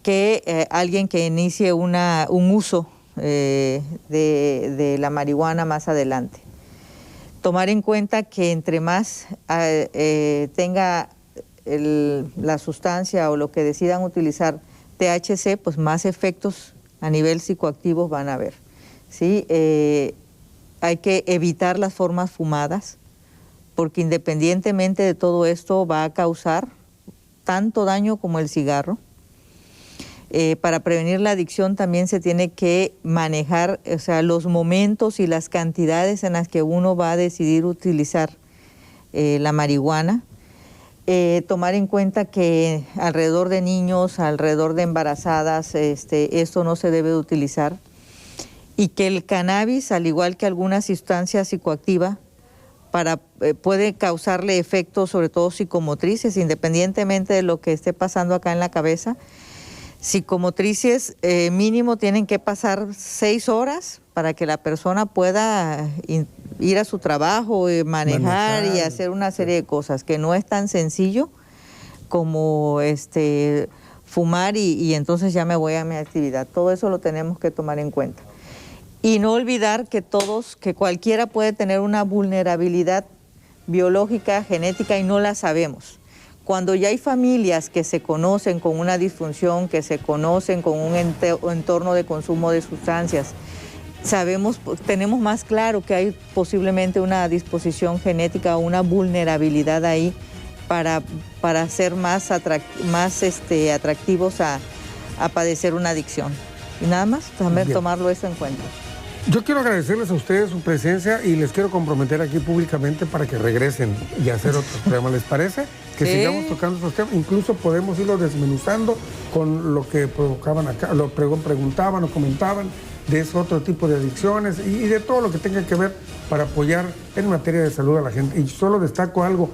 E: que alguien que inicie un uso de la marihuana más adelante. Tomar en cuenta que entre más tenga la sustancia o lo que decidan utilizar THC, pues más efectos a nivel psicoactivos van a haber. ¿Sí? Hay que evitar las formas fumadas, porque independientemente de todo esto va a causar tanto daño como el cigarro. Para prevenir la adicción también se tiene que manejar, o sea, los momentos y las cantidades en las que uno va a decidir utilizar la marihuana. Tomar en cuenta que alrededor de niños, alrededor de embarazadas, esto no se debe de utilizar. y que el cannabis, al igual que alguna sustancia psicoactiva, puede causarle efectos, sobre todo psicomotrices, independientemente de lo que esté pasando acá en la cabeza. Psicomotrices mínimo tienen que pasar 6 horas para que la persona pueda ir a su trabajo, manejar y hacer una serie de cosas, que no es tan sencillo como fumar y entonces ya me voy a mi actividad. Todo eso lo tenemos que tomar en cuenta. Y no olvidar que cualquiera puede tener una vulnerabilidad biológica, genética, y no la sabemos. Cuando ya hay familias que se conocen con una disfunción, que se conocen con un entorno de consumo de sustancias, tenemos más claro que hay posiblemente una disposición genética o una vulnerabilidad ahí para ser más atractivos a padecer una adicción. Y nada más, también tomarlo eso en cuenta.
A: Yo quiero agradecerles a ustedes su presencia y les quiero comprometer aquí públicamente para que regresen y hacer otros programas. ¿Les parece? Que sigamos tocando estos temas. Incluso podemos irlo desmenuzando con lo que provocaban acá, preguntaban o comentaban de ese otro tipo de adicciones y de todo lo que tenga que ver para apoyar en materia de salud a la gente. Y solo destaco algo,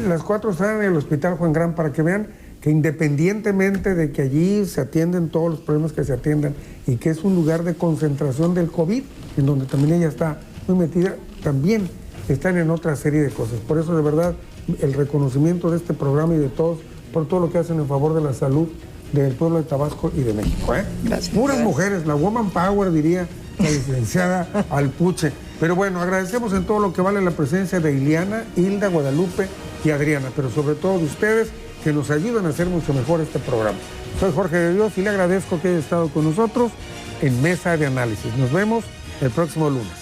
A: las 4 están en el Hospital Juan Gran para que vean que independientemente de que allí se atienden todos los problemas que se atiendan y que es un lugar de concentración del COVID, en donde también ella está muy metida, también están en otra serie de cosas. Por eso, de verdad, el reconocimiento de este programa y de todos, por todo lo que hacen en favor de la salud del pueblo de Tabasco y de México.
F: Gracias.
A: Puras mujeres, la woman power, diría la licenciada Alpuche. Pero bueno, agradecemos en todo lo que vale la presencia de Ileana, Hilda, Guadalupe y Adriana, pero sobre todo de ustedes, que nos ayudan a hacer mucho mejor este programa. Soy Jorge de Dios y le agradezco que haya estado con nosotros en Mesa de Análisis. Nos vemos el próximo lunes.